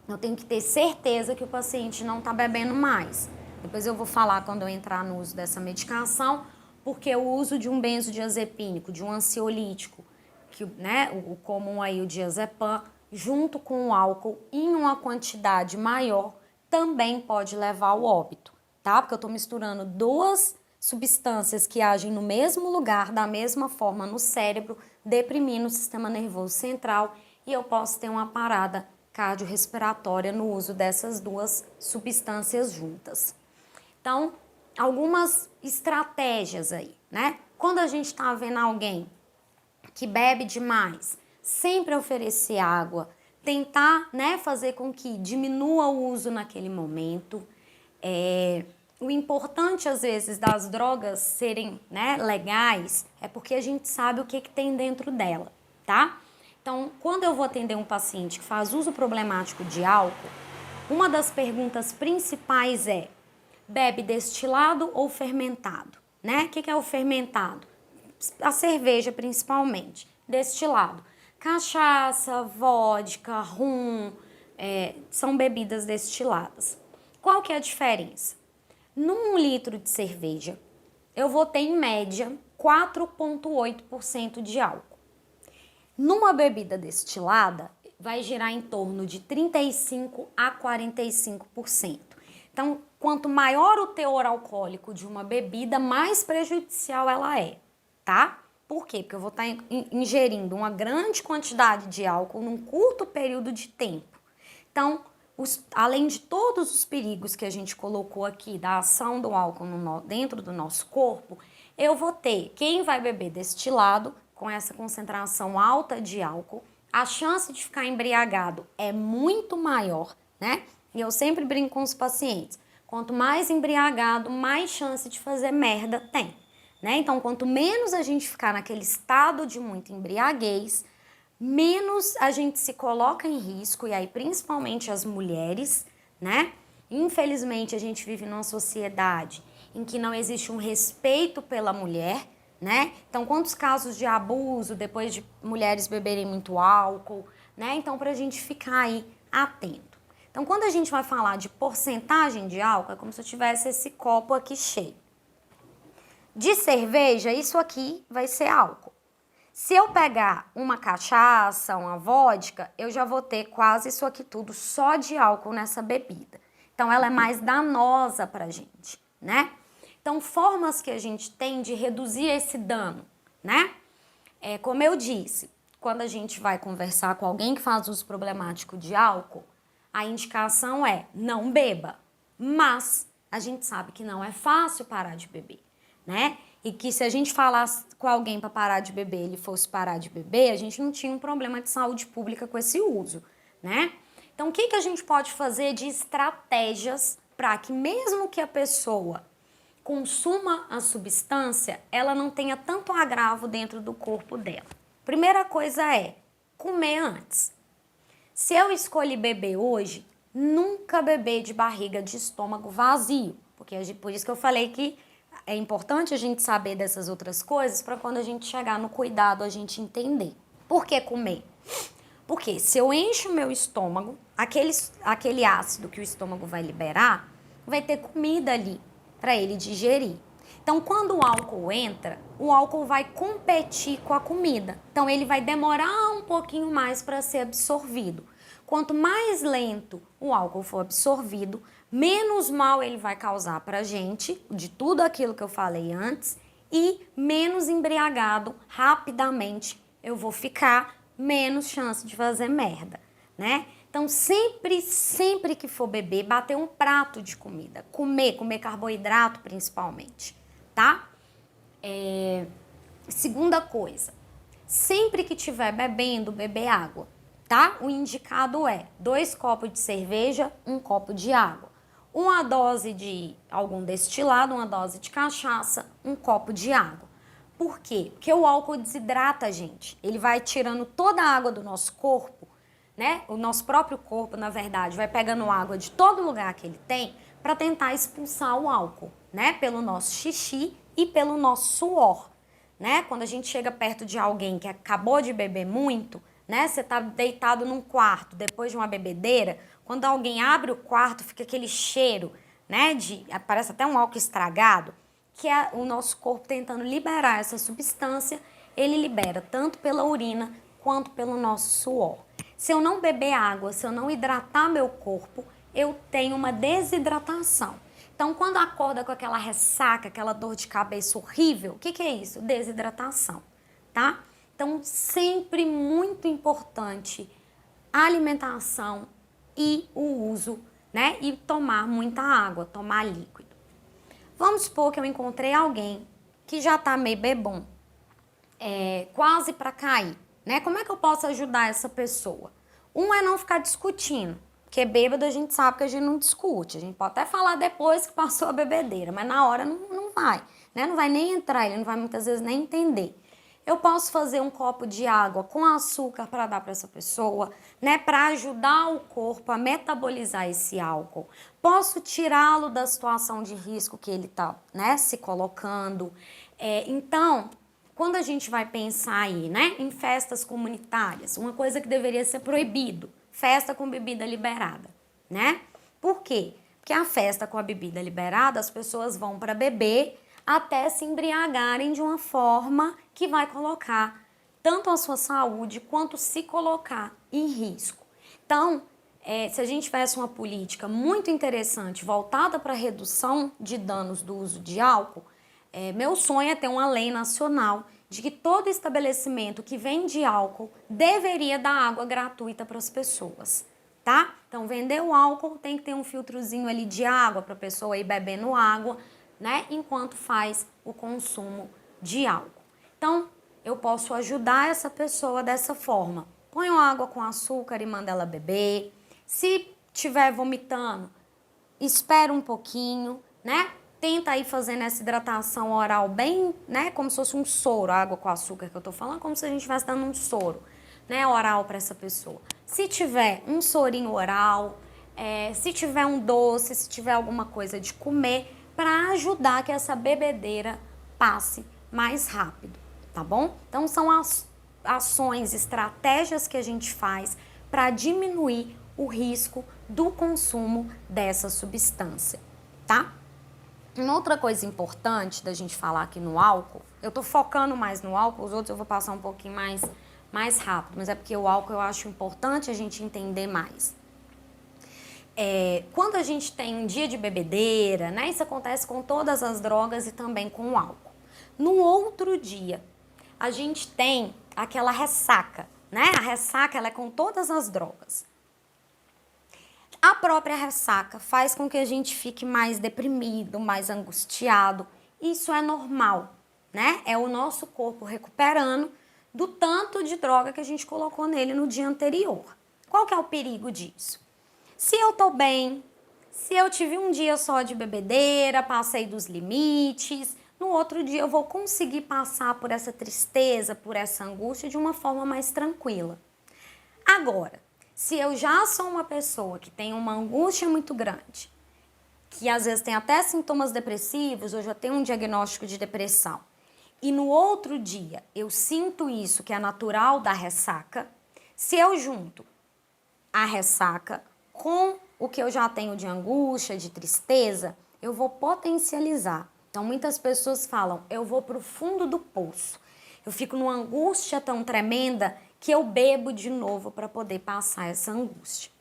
eu tenho que ter certeza que o paciente não está bebendo mais. Depois eu vou falar quando eu entrar no uso dessa medicação, porque o uso de um benzodiazepínico, de um ansiolítico, que, né, o comum aí, o diazepam, junto com o álcool em uma quantidade maior, também pode levar ao óbito, tá? Porque eu estou misturando duas substâncias que agem no mesmo lugar, da mesma forma no cérebro, deprimindo o sistema nervoso central e eu posso ter uma parada cardiorrespiratória no uso dessas duas substâncias juntas. Então, algumas estratégias aí, né? Quando a gente está vendo alguém que bebe demais, sempre oferecer água, tentar, né, fazer com que diminua o uso naquele momento. O importante, às vezes, das drogas serem, né, legais é porque a gente sabe o que tem dentro dela, tá? Então, quando eu vou atender um paciente que faz uso problemático de álcool, uma das perguntas principais é: bebe destilado ou fermentado? Né? O que é o fermentado? A cerveja, principalmente. Destilado. Cachaça, vodka, rum, são bebidas destiladas. Qual que é a diferença? Num litro de cerveja, eu vou ter, em média, 4,8% de álcool. Numa bebida destilada, vai girar em torno de 35% a 45%. Então, quanto maior o teor alcoólico de uma bebida, mais prejudicial ela é, tá? Por quê? Porque eu vou estar ingerindo uma grande quantidade de álcool num curto período de tempo. Então, além de todos os perigos que a gente colocou aqui da ação do álcool dentro do nosso corpo, eu vou ter, quem vai beber destilado, com essa concentração alta de álcool, a chance de ficar embriagado é muito maior, né? E eu sempre brinco com os pacientes, quanto mais embriagado, mais chance de fazer merda tem, né? Então, quanto menos a gente ficar naquele estado de muita embriaguez, menos a gente se coloca em risco, e aí principalmente as mulheres, né? Infelizmente, a gente vive numa sociedade em que não existe um respeito pela mulher, né? Então, quantos casos de abuso depois de mulheres beberem muito álcool, né? Então, pra gente ficar aí atento. Então, quando a gente vai falar de porcentagem de álcool, é como se eu tivesse esse copo aqui cheio. De cerveja, isso aqui vai ser álcool. Se eu pegar uma cachaça, uma vodka, eu já vou ter quase isso aqui tudo só de álcool nessa bebida. Então, ela é mais danosa pra gente, né? Então, formas que a gente tem de reduzir esse dano, né? Como eu disse, quando a gente vai conversar com alguém que faz uso problemático de álcool, a indicação é não beba, mas a gente sabe que não é fácil parar de beber, né? E que se a gente falasse com alguém para parar de beber, ele fosse parar de beber, a gente não tinha um problema de saúde pública com esse uso, né? Então, o que a gente pode fazer de estratégias para que mesmo que a pessoa consuma a substância, ela não tenha tanto agravo dentro do corpo dela? Primeira coisa é comer antes. Se eu escolhi beber hoje, nunca beber de barriga de estômago vazio, porque por isso que eu falei que é importante a gente saber dessas outras coisas para quando a gente chegar no cuidado a gente entender. Por que comer? Porque se eu encho o meu estômago, aquele ácido que o estômago vai liberar, vai ter comida ali para ele digerir. Então, quando o álcool entra, o álcool vai competir com a comida. Então, ele vai demorar um pouquinho mais para ser absorvido. Quanto mais lento o álcool for absorvido, menos mal ele vai causar para a gente, de tudo aquilo que eu falei antes, e menos embriagado rapidamente eu vou ficar, menos chance de fazer merda, né? Então, sempre que for beber, bater um prato de comida. Comer carboidrato principalmente, tá? Segunda coisa, sempre que estiver bebendo, beber água, tá? O indicado é 2 copos de cerveja, 1 copo de água. Uma dose de algum destilado, uma dose de cachaça, 1 copo de água. Por quê? Porque o álcool desidrata a gente. Ele vai tirando toda a água do nosso corpo, né? O nosso próprio corpo, na verdade, vai pegando água de todo lugar que ele tem para tentar expulsar o álcool, né? Pelo nosso xixi e pelo nosso suor, né? Quando a gente chega perto de alguém que acabou de beber muito, né? Você tá deitado num quarto depois de uma bebedeira, quando alguém abre o quarto, fica aquele cheiro, né? Parece até um álcool estragado, que é o nosso corpo tentando liberar essa substância. Ele libera tanto pela urina quanto pelo nosso suor. Se eu não beber água, se eu não hidratar meu corpo, eu tenho uma desidratação. Então, quando acorda com aquela ressaca, aquela dor de cabeça horrível, o que é isso? Desidratação, tá? Então, sempre muito importante a alimentação e o uso, né? E tomar muita água, tomar líquido. Vamos supor que eu encontrei alguém que já tá meio bebum, quase para cair, né? Como é que eu posso ajudar essa pessoa? Um é não ficar discutindo, porque bêbado a gente sabe que a gente não discute. A gente pode até falar depois que passou a bebedeira, mas na hora não vai, né? Não vai nem entrar, ele não vai muitas vezes nem entender. Eu posso fazer um copo de água com açúcar para dar para essa pessoa, né? Para ajudar o corpo a metabolizar esse álcool. Posso tirá-lo da situação de risco que ele está, né, se colocando. Então, quando a gente vai pensar aí, né, em festas comunitárias, uma coisa que deveria ser proibido, festa com bebida liberada, né? Por quê? Porque a festa com a bebida liberada, as pessoas vão para beber até se embriagarem de uma forma que vai colocar tanto a sua saúde quanto se colocar em risco. Então, se a gente tivesse uma política muito interessante voltada para a redução de danos do uso de álcool, meu sonho é ter uma lei nacional de que todo estabelecimento que vende álcool deveria dar água gratuita para as pessoas, tá? Então, vender o álcool tem que ter um filtrozinho ali de água para a pessoa ir bebendo água, né? Enquanto faz o consumo de álcool. Então, eu posso ajudar essa pessoa dessa forma. Põe água com açúcar e manda ela beber. Se estiver vomitando, espera um pouquinho, né? Tenta aí fazendo essa hidratação oral bem, né? Como se fosse um soro, a água com açúcar que eu tô falando, como se a gente estivesse dando um soro, né? Oral para essa pessoa. Se tiver um sorinho oral, se tiver um doce, se tiver alguma coisa de comer, para ajudar que essa bebedeira passe mais rápido, tá bom? Então, são as ações, estratégias que a gente faz para diminuir o risco do consumo dessa substância, tá? Uma outra coisa importante da gente falar aqui no álcool, eu tô focando mais no álcool, os outros eu vou passar um pouquinho mais rápido, mas é porque o álcool eu acho importante a gente entender mais. Quando a gente tem um dia de bebedeira, né, isso acontece com todas as drogas e também com o álcool. No outro dia, a gente tem aquela ressaca, né? A ressaca ela é com todas as drogas. própria ressaca faz com que a gente fique mais deprimido, mais angustiado. Isso é normal, né? É o nosso corpo recuperando do tanto de droga que a gente colocou nele no dia anterior. Qual que é o perigo disso? Se eu tô bem, se eu tive um dia só de bebedeira, passei dos limites, no outro dia eu vou conseguir passar por essa tristeza, por essa angústia de uma forma mais tranquila. Agora, se eu já sou uma pessoa que tem uma angústia muito grande, que às vezes tem até sintomas depressivos, eu já tenho um diagnóstico de depressão, e no outro dia eu sinto isso, que é natural da ressaca, se eu junto a ressaca com o que eu já tenho de angústia, de tristeza, eu vou potencializar. Então, muitas pessoas falam, eu vou para o fundo do poço. Eu fico numa angústia tão tremenda que eu bebo de novo para poder passar essa angústia.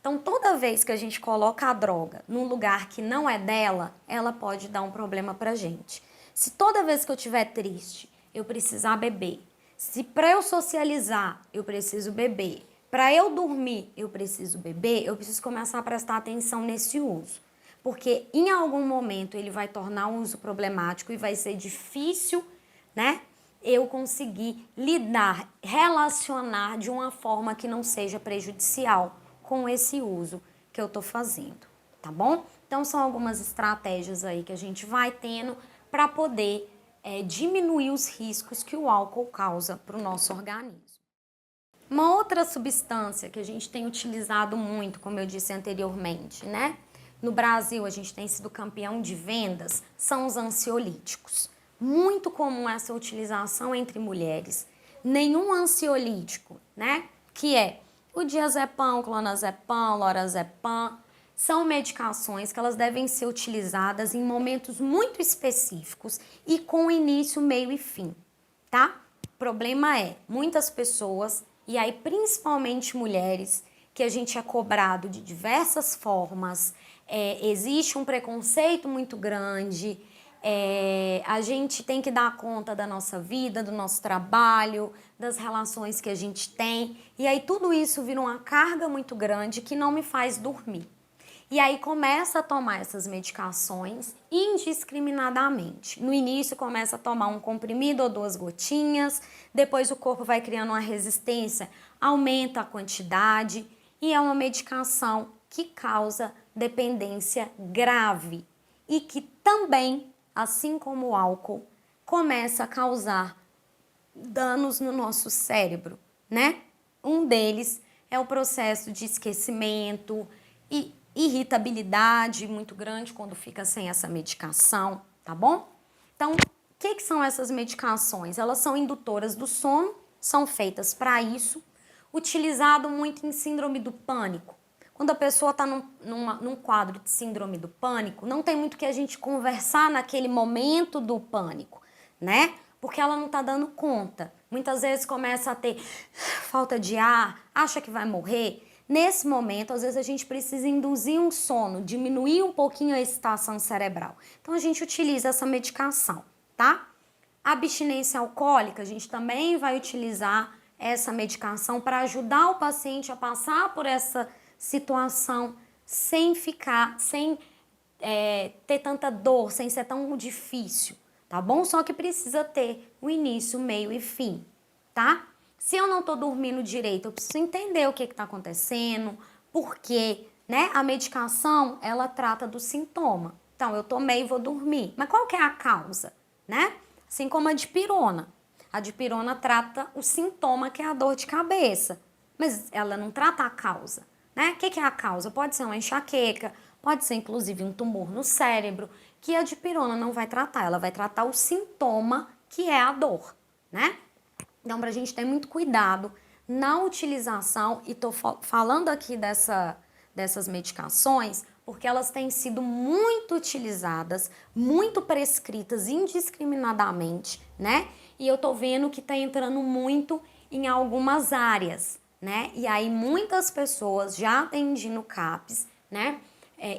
Então, toda vez que a gente coloca a droga num lugar que não é dela, ela pode dar um problema pra gente. Se toda vez que eu estiver triste, eu precisar beber, se para eu socializar, eu preciso beber, para eu dormir, eu preciso beber, eu preciso começar a prestar atenção nesse uso. Porque em algum momento ele vai tornar um uso problemático e vai ser difícil, né, eu conseguir lidar, relacionar de uma forma que não seja prejudicial com esse uso que eu tô fazendo, tá bom? Então são algumas estratégias aí que a gente vai tendo para poder diminuir os riscos que o álcool causa para o nosso organismo. Uma outra substância que a gente tem utilizado muito, como eu disse anteriormente, né? No Brasil, a gente tem sido campeão de vendas, são os ansiolíticos. Muito comum essa utilização entre mulheres. Nenhum ansiolítico, né? Que é o diazepam, clonazepam, lorazepam, são medicações que elas devem ser utilizadas em momentos muito específicos e com início, meio e fim, tá? O problema é, muitas pessoas, e aí principalmente mulheres, que a gente é cobrado de diversas formas, existe um preconceito muito grande, a gente tem que dar conta da nossa vida, do nosso trabalho, das relações que a gente tem, e aí tudo isso vira uma carga muito grande que não me faz dormir. E aí começa a tomar essas medicações indiscriminadamente. No início começa a tomar um comprimido ou 2 gotinhas, depois o corpo vai criando uma resistência, aumenta a quantidade e é uma medicação que causa dependência grave e que também, assim como o álcool, começa a causar danos no nosso cérebro, né? Um deles é o processo de esquecimento e irritabilidade muito grande quando fica sem essa medicação, tá bom? Então, o que são essas medicações? Elas são indutoras do sono, são feitas para isso, utilizado muito em síndrome do pânico. Quando a pessoa está num quadro de síndrome do pânico, não tem muito que a gente conversar naquele momento do pânico, né? Porque ela não está dando conta. Muitas vezes começa a ter falta de ar, acha que vai morrer. Nesse momento, às vezes a gente precisa induzir um sono, diminuir um pouquinho a excitação cerebral. Então a gente utiliza essa medicação, tá? A abstinência alcoólica, a gente também vai utilizar essa medicação para ajudar o paciente a passar por essa situação sem ter tanta dor, sem ser tão difícil, tá bom? Só que precisa ter o início, meio e fim, tá? Se eu não tô dormindo direito, eu preciso entender o que tá acontecendo, por quê, né? A medicação, ela trata do sintoma. Então, eu tomei e vou dormir. Mas qual que é a causa, né? Assim como a dipirona. A dipirona trata o sintoma, que é a dor de cabeça. Mas ela não trata a causa, né? O que é a causa? Pode ser uma enxaqueca, pode ser inclusive um tumor no cérebro, que a dipirona não vai tratar. Ela vai tratar o sintoma, que é a dor, né? Então, para a gente ter muito cuidado na utilização, e tô falando aqui dessas medicações, porque elas têm sido muito utilizadas, muito prescritas indiscriminadamente, né? E eu tô vendo que tá entrando muito em algumas áreas, né? E aí muitas pessoas já atendi no CAPS, né?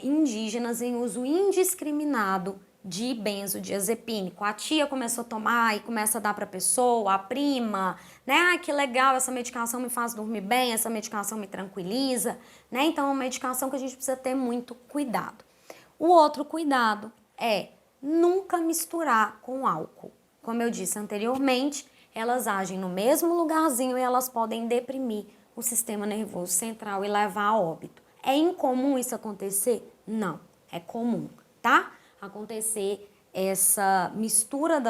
Indígenas em uso indiscriminado de benzodiazepínico. A tia começou a tomar e começa a dar para a pessoa, a prima, né? Ah, que legal, essa medicação me faz dormir bem, essa medicação me tranquiliza, né? Então é uma medicação que a gente precisa ter muito cuidado. O outro cuidado é nunca misturar com álcool. Como eu disse anteriormente, elas agem no mesmo lugarzinho e elas podem deprimir o sistema nervoso central e levar a óbito. É incomum isso acontecer? Não, é comum, tá? Acontecer essa mistura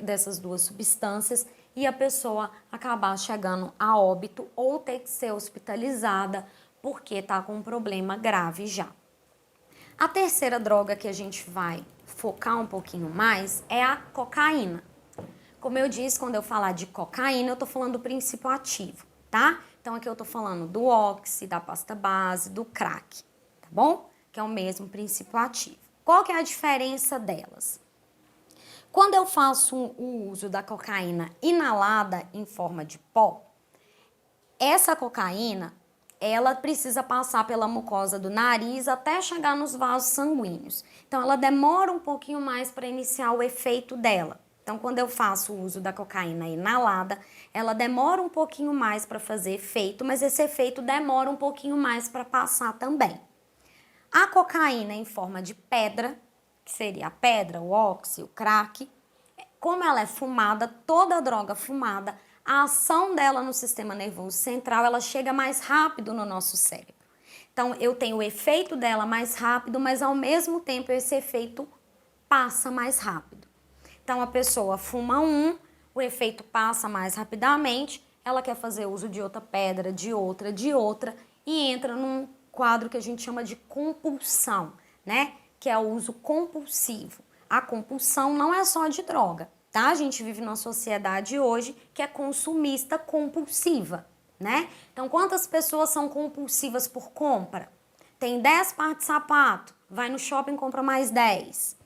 dessas duas substâncias e a pessoa acabar chegando a óbito ou ter que ser hospitalizada porque tá com um problema grave já. A terceira droga que a gente vai focar um pouquinho mais é a cocaína. Como eu disse, quando eu falar de cocaína, eu tô falando do princípio ativo, tá? Então aqui eu tô falando do oxi, da pasta base, do crack, tá bom? Que é o mesmo princípio ativo. Qual que é a diferença delas? Quando eu faço o uso da cocaína inalada em forma de pó, essa cocaína, ela precisa passar pela mucosa do nariz até chegar nos vasos sanguíneos. Então, ela demora um pouquinho mais para iniciar o efeito dela. Então, quando eu faço o uso da cocaína inalada, ela demora um pouquinho mais para fazer efeito, mas esse efeito demora um pouquinho mais para passar também. A cocaína em forma de pedra, que seria a pedra, o oxi, o crack, como ela é fumada, toda droga fumada, a ação dela no sistema nervoso central, ela chega mais rápido no nosso cérebro. Então, eu tenho o efeito dela mais rápido, mas ao mesmo tempo esse efeito passa mais rápido. Então, a pessoa fuma o efeito passa mais rapidamente, ela quer fazer uso de outra pedra, de outra, e entra num quadro que a gente chama de compulsão, né? Que é o uso compulsivo. A compulsão não é só de droga, tá? A gente vive numa sociedade hoje que é consumista compulsiva, né? Então, quantas pessoas são compulsivas por compra? Tem 10 pares de sapato, vai no shopping e compra mais 10.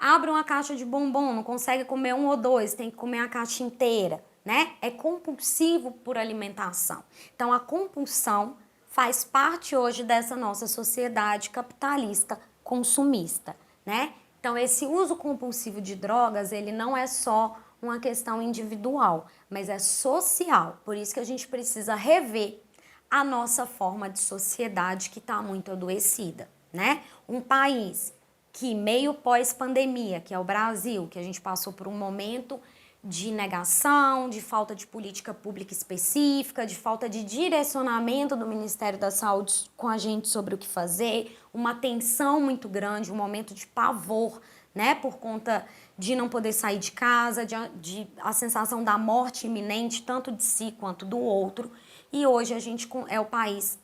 Abre uma caixa de bombom, não consegue comer um ou dois, tem que comer a caixa inteira, né? É compulsivo por alimentação. Então, a compulsão faz parte hoje dessa nossa sociedade capitalista consumista, né? Então, esse uso compulsivo de drogas, ele não é só uma questão individual, mas é social. Por isso que a gente precisa rever a nossa forma de sociedade que está muito adoecida, né? Um país que meio pós-pandemia, que é o Brasil, que a gente passou por um momento de negação, de falta de política pública específica, de falta de direcionamento do Ministério da Saúde com a gente sobre o que fazer, uma tensão muito grande, um momento de pavor, né, por conta de não poder sair de casa, de a sensação da morte iminente, tanto de si quanto do outro. E hoje a gente é o país,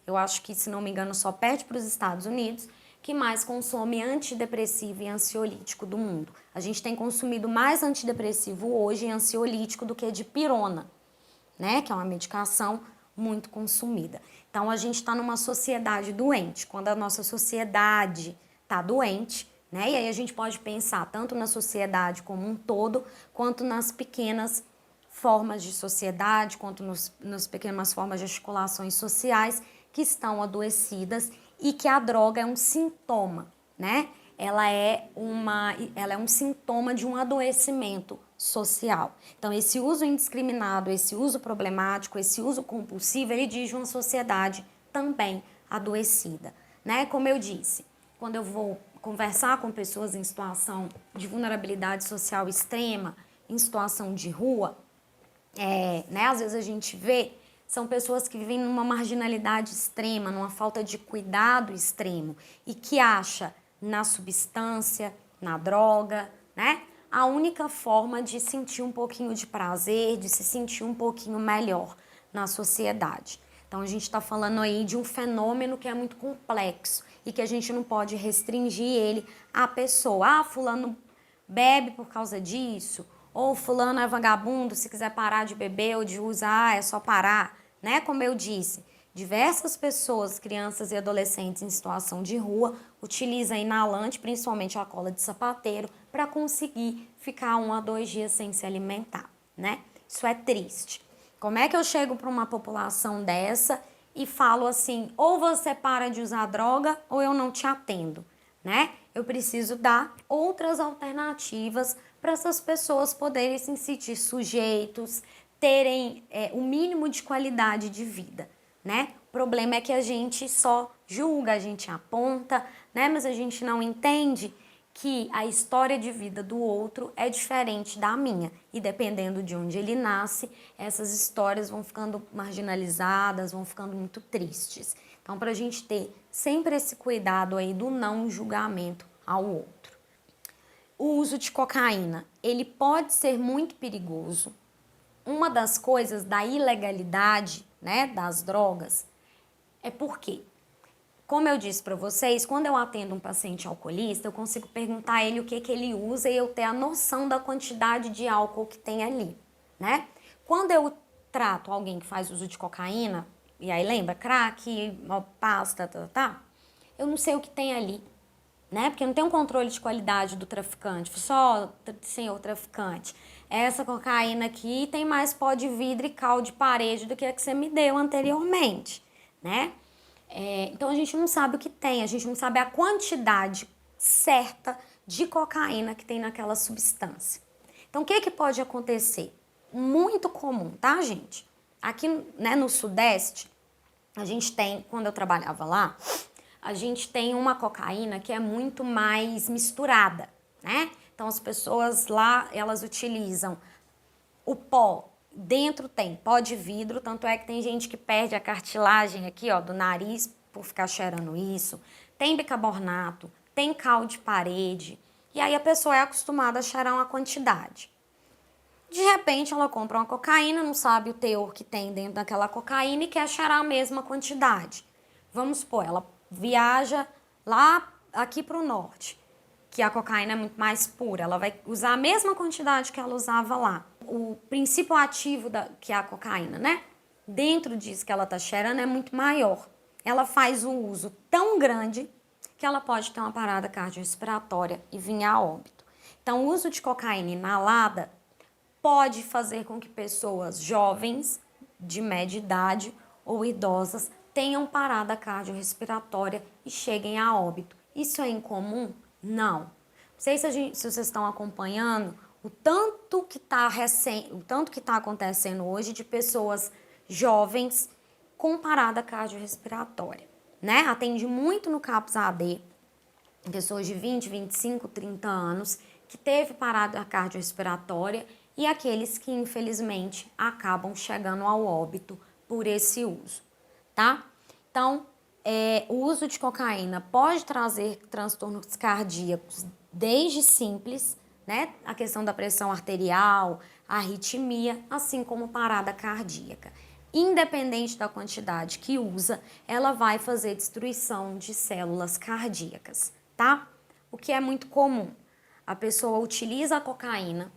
eu acho que, se não me engano, só perde para os Estados Unidos, que mais consome antidepressivo e ansiolítico do mundo. A gente tem consumido mais antidepressivo hoje e ansiolítico do que dipirona, né? Que é uma medicação muito consumida. Então, a gente está numa sociedade doente. Quando a nossa sociedade está doente, né? E aí a gente pode pensar tanto na sociedade como um todo, quanto nas pequenas formas de sociedade, quanto nas pequenas formas de articulações sociais que estão adoecidas e que a droga é um sintoma, né? Ela é um sintoma de um adoecimento social. Então, esse uso indiscriminado, esse uso problemático, esse uso compulsivo, ele diz uma sociedade também adoecida, né? Como eu disse, quando eu vou conversar com pessoas em situação de vulnerabilidade social extrema, em situação de rua, né? Às vezes a gente vê são pessoas que vivem numa marginalidade extrema, numa falta de cuidado extremo e que acha na substância, na droga, né, a única forma de sentir um pouquinho de prazer, de se sentir um pouquinho melhor na sociedade. Então a gente está falando aí de um fenômeno que é muito complexo e que a gente não pode restringir ele à pessoa. Ah, fulano bebe por causa disso, ou fulano é vagabundo, se quiser parar de beber ou de usar, é só parar, né? Como eu disse, diversas pessoas, crianças e adolescentes em situação de rua, utilizam inalante, principalmente a cola de sapateiro, para conseguir ficar 1 a 2 dias sem se alimentar, né? Isso é triste. Como é que eu chego para uma população dessa e falo assim, ou você para de usar droga ou eu não te atendo, né? eu preciso dar outras alternativas para essas pessoas poderem se sentir sujeitos, terem o mínimo de qualidade de vida, né? O problema é que a gente só julga, a gente aponta, né? Mas a gente não entende que a história de vida do outro é diferente da minha. E dependendo de onde ele nasce, essas histórias vão ficando marginalizadas, vão ficando muito tristes. Então, para a gente ter sempre esse cuidado aí do não julgamento ao outro. O uso de cocaína, ele pode ser muito perigoso. Uma das coisas da ilegalidade, né, das drogas, é porque, como eu disse para vocês, quando eu atendo um paciente alcoolista, eu consigo perguntar a ele o que ele usa e eu ter a noção da quantidade de álcool que tem ali, né? Quando eu trato alguém que faz uso de cocaína, e aí lembra, crack, pasta, eu não sei o que tem ali, né? Porque não tem um controle de qualidade do traficante, só senhor traficante. Essa cocaína aqui tem mais pó de vidro e cal de parede do que a que você me deu anteriormente, né? Então a gente não sabe o que tem, a gente não sabe a quantidade certa de cocaína que tem naquela substância. Então o que pode acontecer? Muito comum, tá, gente? Aqui, né, no Sudeste, a gente tem, quando eu trabalhava lá, a gente tem uma cocaína que é muito mais misturada, né? Então as pessoas lá, elas utilizam o pó. Dentro tem pó de vidro, tanto é que tem gente que perde a cartilagem aqui, ó, do nariz por ficar cheirando isso. Tem bicarbonato, tem cal de parede. E aí a pessoa é acostumada a cheirar uma quantidade. De repente ela compra uma cocaína, não sabe o teor que tem dentro daquela cocaína e quer cheirar a mesma quantidade. Vamos supor, ela viaja lá aqui para o norte, que a cocaína é muito mais pura, ela vai usar a mesma quantidade que ela usava lá. O princípio ativo que é a cocaína, né? Dentro disso que ela tá cheirando é muito maior. Ela faz um uso tão grande que ela pode ter uma parada cardiorrespiratória e vir a óbito. Então, o uso de cocaína inalada pode fazer com que pessoas jovens, de média idade ou idosas tenham parada cardiorrespiratória e cheguem a óbito. Isso é incomum? Não. Não sei se vocês estão acompanhando o tanto que está acontecendo hoje de pessoas jovens com parada cardiorrespiratória, né? Atende muito no CAPS AD, pessoas de 20, 25, 30 anos que teve parada cardiorrespiratória e aqueles que infelizmente acabam chegando ao óbito por esse uso, tá? Então, o uso de cocaína pode trazer transtornos cardíacos desde simples, né? A questão da pressão arterial, arritmia, assim como parada cardíaca. Independente da quantidade que usa, ela vai fazer destruição de células cardíacas, tá? O que é muito comum. A pessoa utiliza a cocaína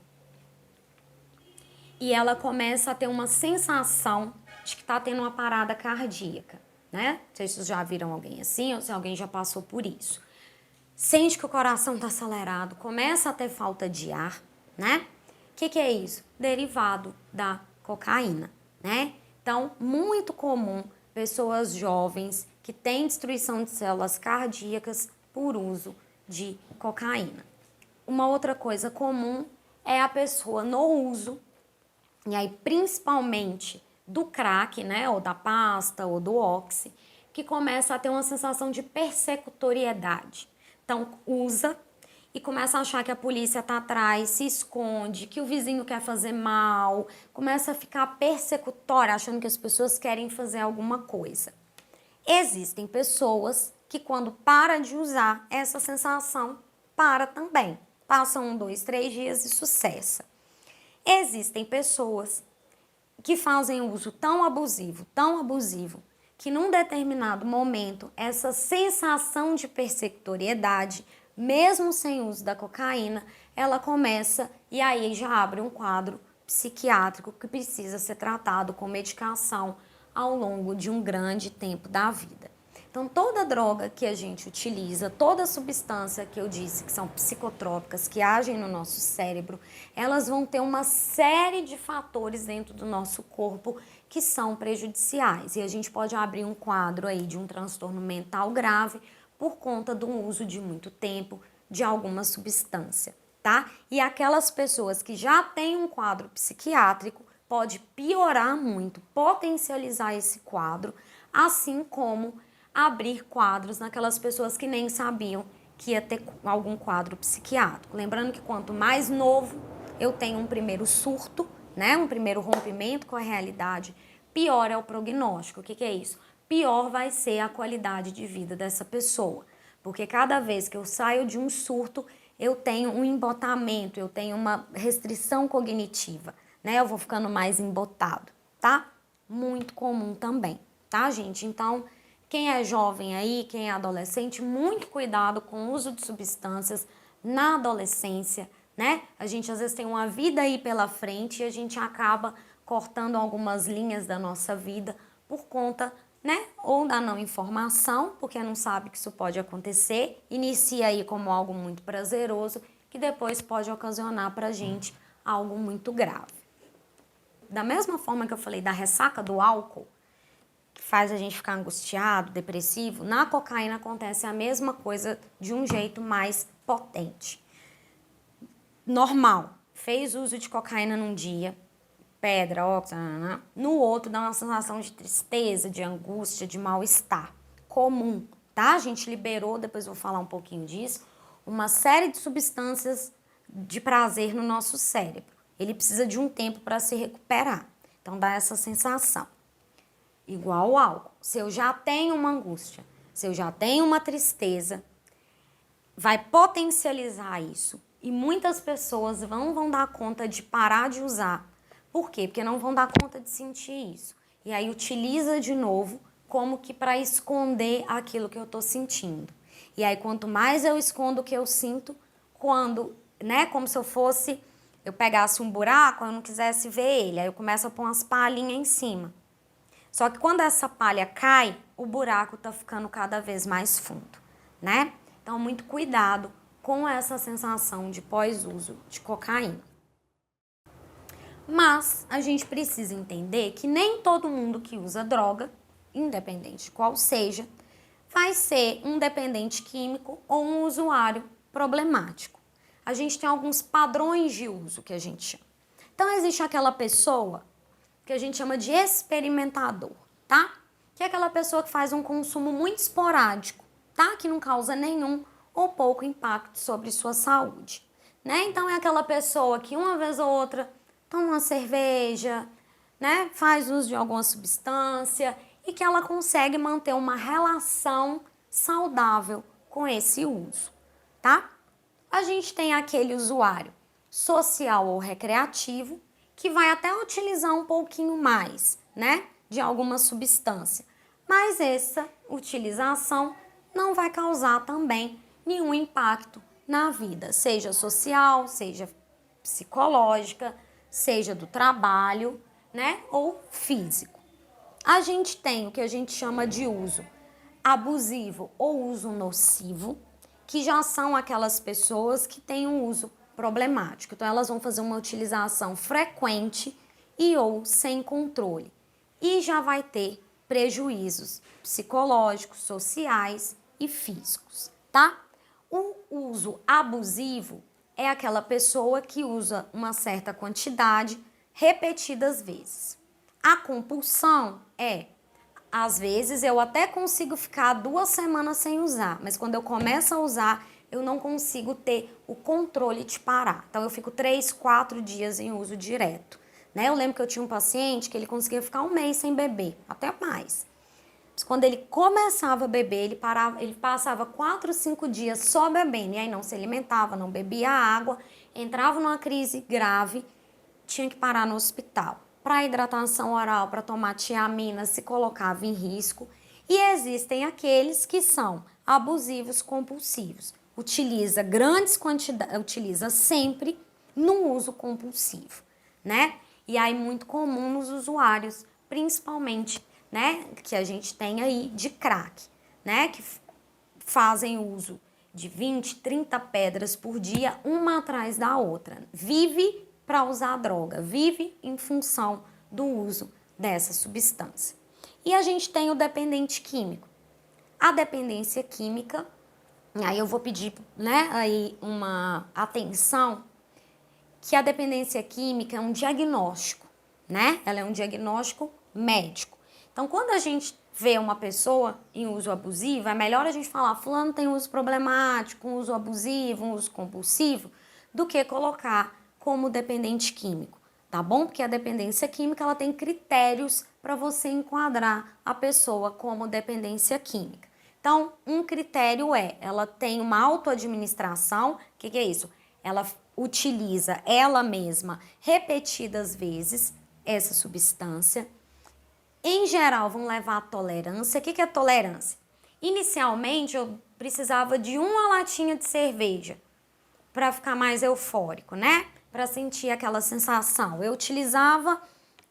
e ela começa a ter uma sensação de que está tendo uma parada cardíaca, né? Não sei se vocês já viram alguém assim ou se alguém já passou por isso. Sente que o coração está acelerado, começa a ter falta de ar, né? O que é isso? Derivado da cocaína, né? Então, muito comum pessoas jovens que têm destruição de células cardíacas por uso de cocaína. Uma outra coisa comum é a pessoa no uso, e aí principalmente do crack, né? Ou da pasta ou do oxi, que começa a ter uma sensação de persecutoriedade. Então, usa e começa a achar que a polícia está atrás, se esconde, que o vizinho quer fazer mal, começa a ficar persecutória, achando que as pessoas querem fazer alguma coisa. Existem pessoas que quando para de usar, essa sensação para também. Passam 1, 2, 3 dias e isso cessa. Existem pessoas que fazem uso tão abusivo, que num determinado momento, essa sensação de persecutoriedade, mesmo sem uso da cocaína, ela começa e aí já abre um quadro psiquiátrico que precisa ser tratado com medicação ao longo de um grande tempo da vida. Então, toda droga que a gente utiliza, toda substância que eu disse que são psicotrópicas, que agem no nosso cérebro, elas vão ter uma série de fatores dentro do nosso corpo que são prejudiciais. E a gente pode abrir um quadro aí de um transtorno mental grave por conta do uso de muito tempo de alguma substância, tá? E aquelas pessoas que já têm um quadro psiquiátrico pode piorar muito, potencializar esse quadro, assim como abrir quadros naquelas pessoas que nem sabiam que ia ter algum quadro psiquiátrico. Lembrando que quanto mais novo eu tenho um primeiro surto, né, um primeiro rompimento com a realidade, pior é o prognóstico. O que é isso? Pior vai ser a qualidade de vida dessa pessoa. Porque cada vez que eu saio de um surto, eu tenho um embotamento, eu tenho uma restrição cognitiva, né? Eu vou ficando mais embotado, tá? Muito comum também, tá, gente? Então, quem é jovem aí, quem é adolescente, muito cuidado com o uso de substâncias na adolescência, né? A gente às vezes tem uma vida aí pela frente e a gente acaba cortando algumas linhas da nossa vida por conta, né? Ou da não informação, porque não sabe que isso pode acontecer, inicia aí como algo muito prazeroso, que depois pode ocasionar pra gente algo muito grave. Da mesma forma que eu falei da ressaca do álcool, que faz a gente ficar angustiado, depressivo, na cocaína acontece a mesma coisa de um jeito mais potente. Normal, fez uso de cocaína num dia, pedra, óxido, no outro dá uma sensação de tristeza, de angústia, de mal-estar. Comum, tá? A gente liberou, depois eu vou falar um pouquinho disso, uma série de substâncias de prazer no nosso cérebro. Ele precisa de um tempo para se recuperar. Então dá essa sensação. Igual o álcool. Se eu já tenho uma angústia, se eu já tenho uma tristeza, vai potencializar isso. E muitas pessoas vão dar conta de parar de usar. Por quê? Porque não vão dar conta de sentir isso. E aí utiliza de novo como que para esconder aquilo que eu tô sentindo. E aí quanto mais eu escondo o que eu sinto, quando, né, como se eu pegasse um buraco, eu não quisesse ver ele. Aí eu começo a pôr umas palhinhas em cima. Só que quando essa palha cai, o buraco tá ficando cada vez mais fundo, né? Então, muito cuidado com essa sensação de pós-uso de cocaína. Mas a gente precisa entender que nem todo mundo que usa droga, independente de qual seja, vai ser um dependente químico ou um usuário problemático. A gente tem alguns padrões de uso que a gente chama. Então, existe aquela pessoa que a gente chama de experimentador, tá? Que é aquela pessoa que faz um consumo muito esporádico, tá? Que não causa nenhum ou pouco impacto sobre sua saúde, né? Então é aquela pessoa que uma vez ou outra toma uma cerveja, né? Faz uso de alguma substância e que ela consegue manter uma relação saudável com esse uso, tá? A gente tem aquele usuário social ou recreativo que vai até utilizar um pouquinho mais, né, de alguma substância. Mas essa utilização não vai causar também nenhum impacto na vida, seja social, seja psicológica, seja do trabalho, né, ou físico. A gente tem o que a gente chama de uso abusivo ou uso nocivo, que já são aquelas pessoas que têm um uso problemático. Então, elas vão fazer uma utilização frequente e ou sem controle. E já vai ter prejuízos psicológicos, sociais e físicos, tá? O uso abusivo é aquela pessoa que usa uma certa quantidade repetidas vezes. A compulsão é, às vezes, eu até consigo ficar 2 semanas sem usar, mas quando eu começo a usar, eu não consigo ter o controle de parar. Então, eu fico 3, 4 dias em uso direto, né? Eu lembro que eu tinha um paciente que ele conseguia ficar 1 mês sem beber, até mais. Mas quando ele começava a beber, ele passava 4, 5 dias só bebendo, e aí não se alimentava, não bebia água, entrava numa crise grave, tinha que parar no hospital. Para hidratação oral, para tomar tiamina, se colocava em risco. E existem aqueles que são abusivos compulsivos. Utiliza grandes quantidades, utiliza sempre no uso compulsivo, né? E aí muito comum nos usuários, principalmente, né, que a gente tem aí de crack, né, que fazem uso de 20, 30 pedras por dia, uma atrás da outra. Vive para usar a droga, vive em função do uso dessa substância. E a gente tem o dependente químico. A dependência química Aí eu vou pedir, né, aí uma atenção, que a dependência química é um diagnóstico, né? Ela é um diagnóstico médico. Então, quando a gente vê uma pessoa em uso abusivo, é melhor a gente falar, fulano tem uso problemático, um uso abusivo, um uso compulsivo, do que colocar como dependente químico, tá bom? Porque a dependência química, ela tem critérios para você enquadrar a pessoa como dependência química. Então, um critério é, ela tem uma autoadministração, o que é isso? Ela utiliza ela mesma repetidas vezes essa substância. Em geral, vão levar a tolerância. O que é tolerância? Inicialmente, eu precisava de uma latinha de cerveja para ficar mais eufórico, né? Para sentir aquela sensação. Eu utilizava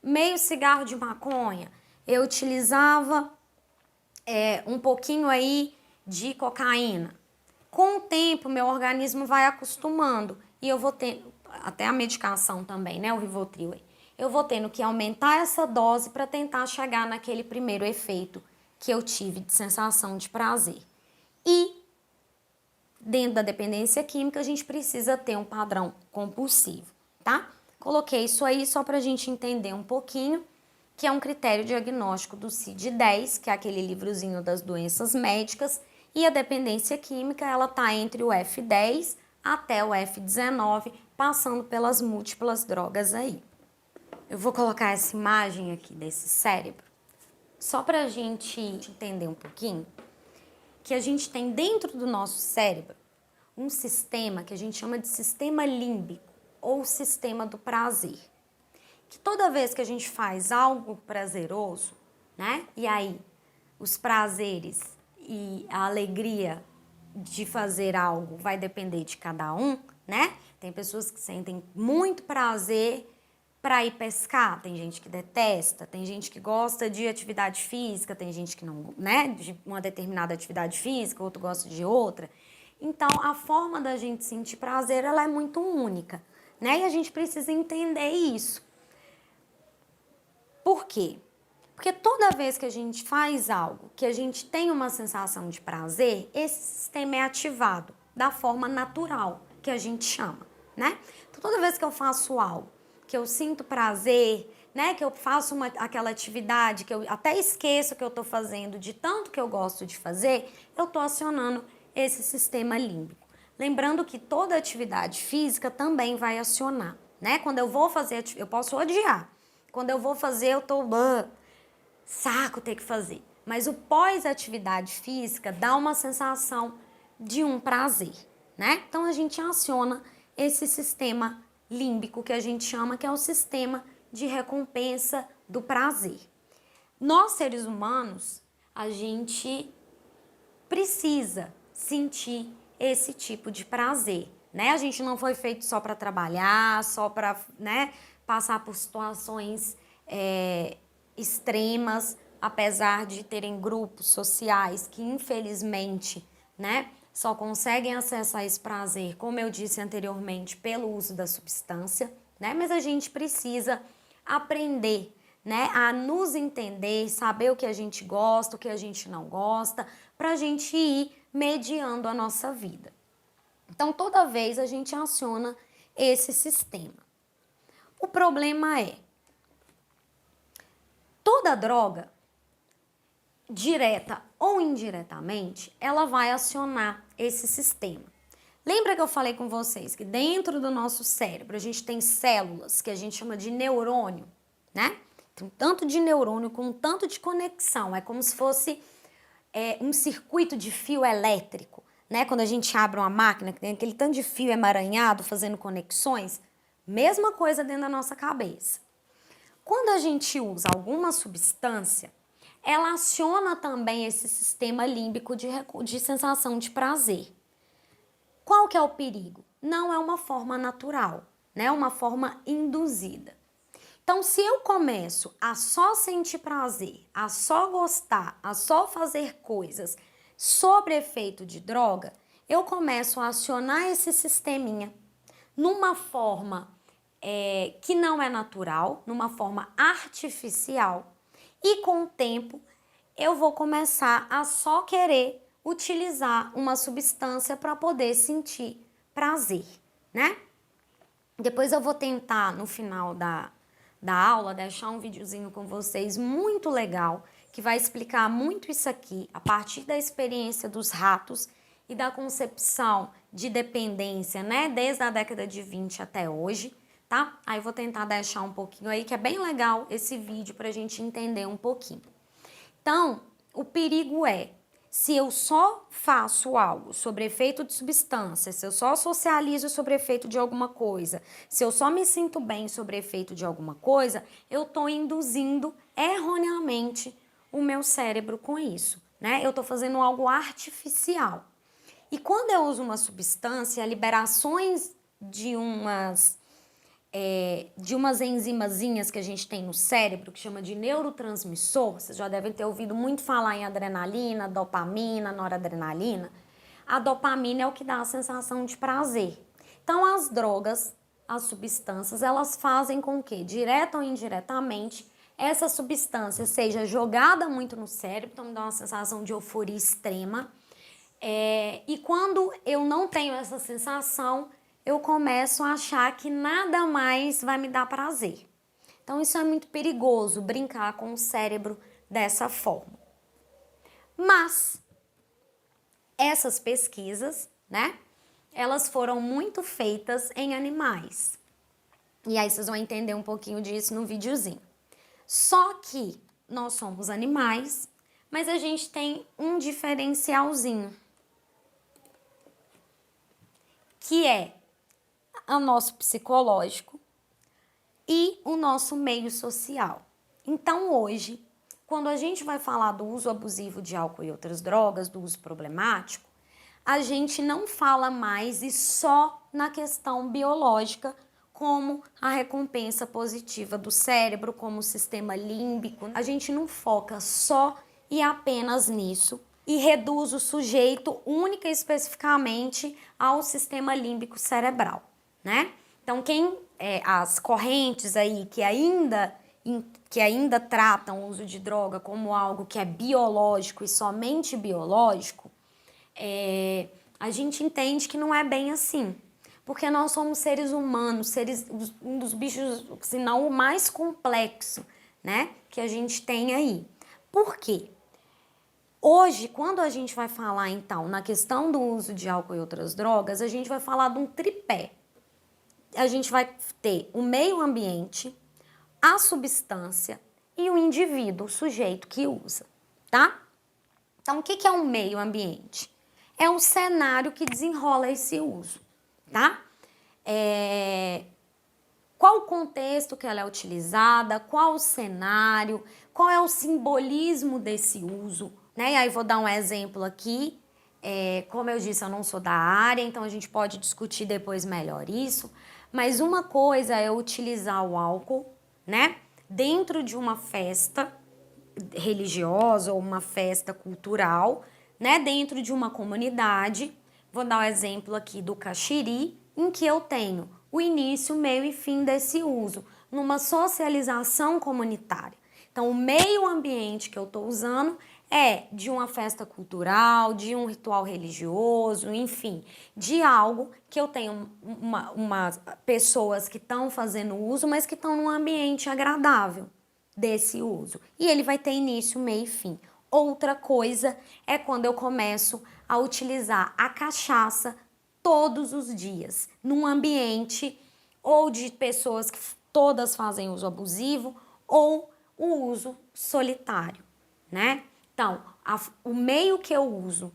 meio cigarro de maconha. Eu utilizava um pouquinho aí de cocaína. Com o tempo, meu organismo vai acostumando e eu vou ter, até a medicação também, né, o Rivotril, eu vou tendo que aumentar essa dose para tentar chegar naquele primeiro efeito que eu tive de sensação de prazer. E dentro da dependência química, a gente precisa ter um padrão compulsivo, tá? Coloquei isso aí só para a gente entender um pouquinho, que é um critério diagnóstico do CID-10, que é aquele livrozinho das doenças médicas, e a dependência química, ela tá entre o F10 até o F19, passando pelas múltiplas drogas aí. Eu vou colocar essa imagem aqui desse cérebro, só para a gente entender um pouquinho, que a gente tem dentro do nosso cérebro um sistema que a gente chama de sistema límbico, ou sistema do prazer. Que toda vez que a gente faz algo prazeroso, né? E aí os prazeres e a alegria de fazer algo vai depender de cada um, né? Tem pessoas que sentem muito prazer para ir pescar, tem gente que detesta, tem gente que gosta de atividade física, tem gente que não, né, de uma determinada atividade física, outro gosta de outra. Então, a forma da gente sentir prazer, ela é muito única, né? E a gente precisa entender isso. Por quê? Porque toda vez que a gente faz algo, que a gente tem uma sensação de prazer, esse sistema é ativado da forma natural, que a gente chama, né? Então, toda vez que eu faço algo, que eu sinto prazer, né? Que eu faço aquela atividade, que eu até esqueço que eu tô fazendo, de tanto que eu gosto de fazer, eu tô acionando esse sistema límbico. Lembrando que toda atividade física também vai acionar, né? Quando eu vou fazer, eu posso odiar. Quando eu vou fazer, eu tô saco ter que fazer. Mas o pós-atividade física dá uma sensação de um prazer, né? Então a gente aciona esse sistema límbico que a gente chama, que é o sistema de recompensa do prazer. Nós, seres humanos, a gente precisa sentir esse tipo de prazer, né? A gente não foi feito só para trabalhar, só para, né, passar por situações extremas, apesar de terem grupos sociais que, infelizmente, né, só conseguem acessar esse prazer, como eu disse anteriormente, pelo uso da substância, né? Mas a gente precisa aprender, né, a nos entender, saber o que a gente gosta, o que a gente não gosta, para a gente ir mediando a nossa vida. Então, toda vez a gente aciona esse sistema. O problema é, toda droga, direta ou indiretamente, ela vai acionar esse sistema. Lembra que eu falei com vocês que dentro do nosso cérebro a gente tem células que a gente chama de neurônio, né? Tem um tanto de neurônio com um tanto de conexão, é como se fosse um circuito de fio elétrico, né? Quando a gente abre uma máquina que tem aquele tanto de fio emaranhado fazendo conexões, mesma coisa dentro da nossa cabeça. Quando a gente usa alguma substância, ela aciona também esse sistema límbico de sensação de prazer. Qual que é o perigo? Não é uma forma natural, né? Uma forma induzida. Então, se eu começo a só sentir prazer, a só gostar, a só fazer coisas sob efeito de droga, eu começo a acionar esse sisteminha numa forma que não é natural, numa forma artificial, e com o tempo eu vou começar a só querer utilizar uma substância para poder sentir prazer, né? Depois eu vou tentar, no final da aula, deixar um videozinho com vocês muito legal, que vai explicar muito isso aqui, a partir da experiência dos ratos e da concepção de dependência, né? Desde a década de 20 até hoje, tá? Aí eu vou tentar deixar um pouquinho aí, que é bem legal esse vídeo pra gente entender um pouquinho. Então, o perigo é, se eu só faço algo sobre efeito de substância, se eu só socializo sobre efeito de alguma coisa, se eu só me sinto bem sobre efeito de alguma coisa, eu estou induzindo erroneamente o meu cérebro com isso, né? Eu estou fazendo algo artificial. E quando eu uso uma substância, liberações de umas enzimazinhas que a gente tem no cérebro, que chama de neurotransmissor, vocês já devem ter ouvido muito falar em adrenalina, dopamina, noradrenalina. A dopamina é o que dá a sensação de prazer. Então, as drogas, as substâncias, elas fazem com que, direta ou indiretamente, essa substância seja jogada muito no cérebro, então me dá uma sensação de euforia extrema. E quando eu não tenho essa sensação, eu começo a achar que nada mais vai me dar prazer. Então isso é muito perigoso, brincar com o cérebro dessa forma. Mas essas pesquisas, né, elas foram muito feitas em animais. E aí vocês vão entender um pouquinho disso no videozinho. Só que nós somos animais, mas a gente tem um diferencialzinho, que é o nosso psicológico e o nosso meio social. Então hoje, quando a gente vai falar do uso abusivo de álcool e outras drogas, do uso problemático, a gente não fala mais e só na questão biológica, como a recompensa positiva do cérebro, como o sistema límbico. A gente não foca só e apenas nisso e reduz o sujeito única e especificamente ao sistema límbico cerebral, né? Então, as correntes aí que ainda tratam o uso de droga como algo que é biológico e somente biológico, a gente entende que não é bem assim. Porque nós somos seres humanos, um dos bichos, se não o mais complexo, né, que a gente tem aí. Por quê? Hoje, quando a gente vai falar, então, na questão do uso de álcool e outras drogas, a gente vai falar de um tripé. A gente vai ter o meio ambiente, a substância e o indivíduo, o sujeito que usa, tá? Então, o que é um meio ambiente? É um cenário que desenrola esse uso, tá? Qual o contexto que ela é utilizada, qual o cenário, qual é o simbolismo desse uso, né? E aí vou dar um exemplo aqui. Como eu disse, eu não sou da área, então a gente pode discutir depois melhor isso. Mas uma coisa é utilizar o álcool, né, dentro de uma festa religiosa ou uma festa cultural, né, dentro de uma comunidade. Vou dar o exemplo aqui do caxiri, em que eu tenho o início, meio e fim desse uso, numa socialização comunitária. Então, o meio ambiente que eu estou usando é de uma festa cultural, de um ritual religioso, enfim, de algo que eu tenho pessoas que estão fazendo uso, mas que estão num ambiente agradável desse uso. E ele vai ter início, meio e fim. Outra coisa é quando eu começo a utilizar a cachaça todos os dias, num ambiente ou de pessoas que todas fazem uso abusivo ou o uso solitário, né? Então, o meio que eu uso,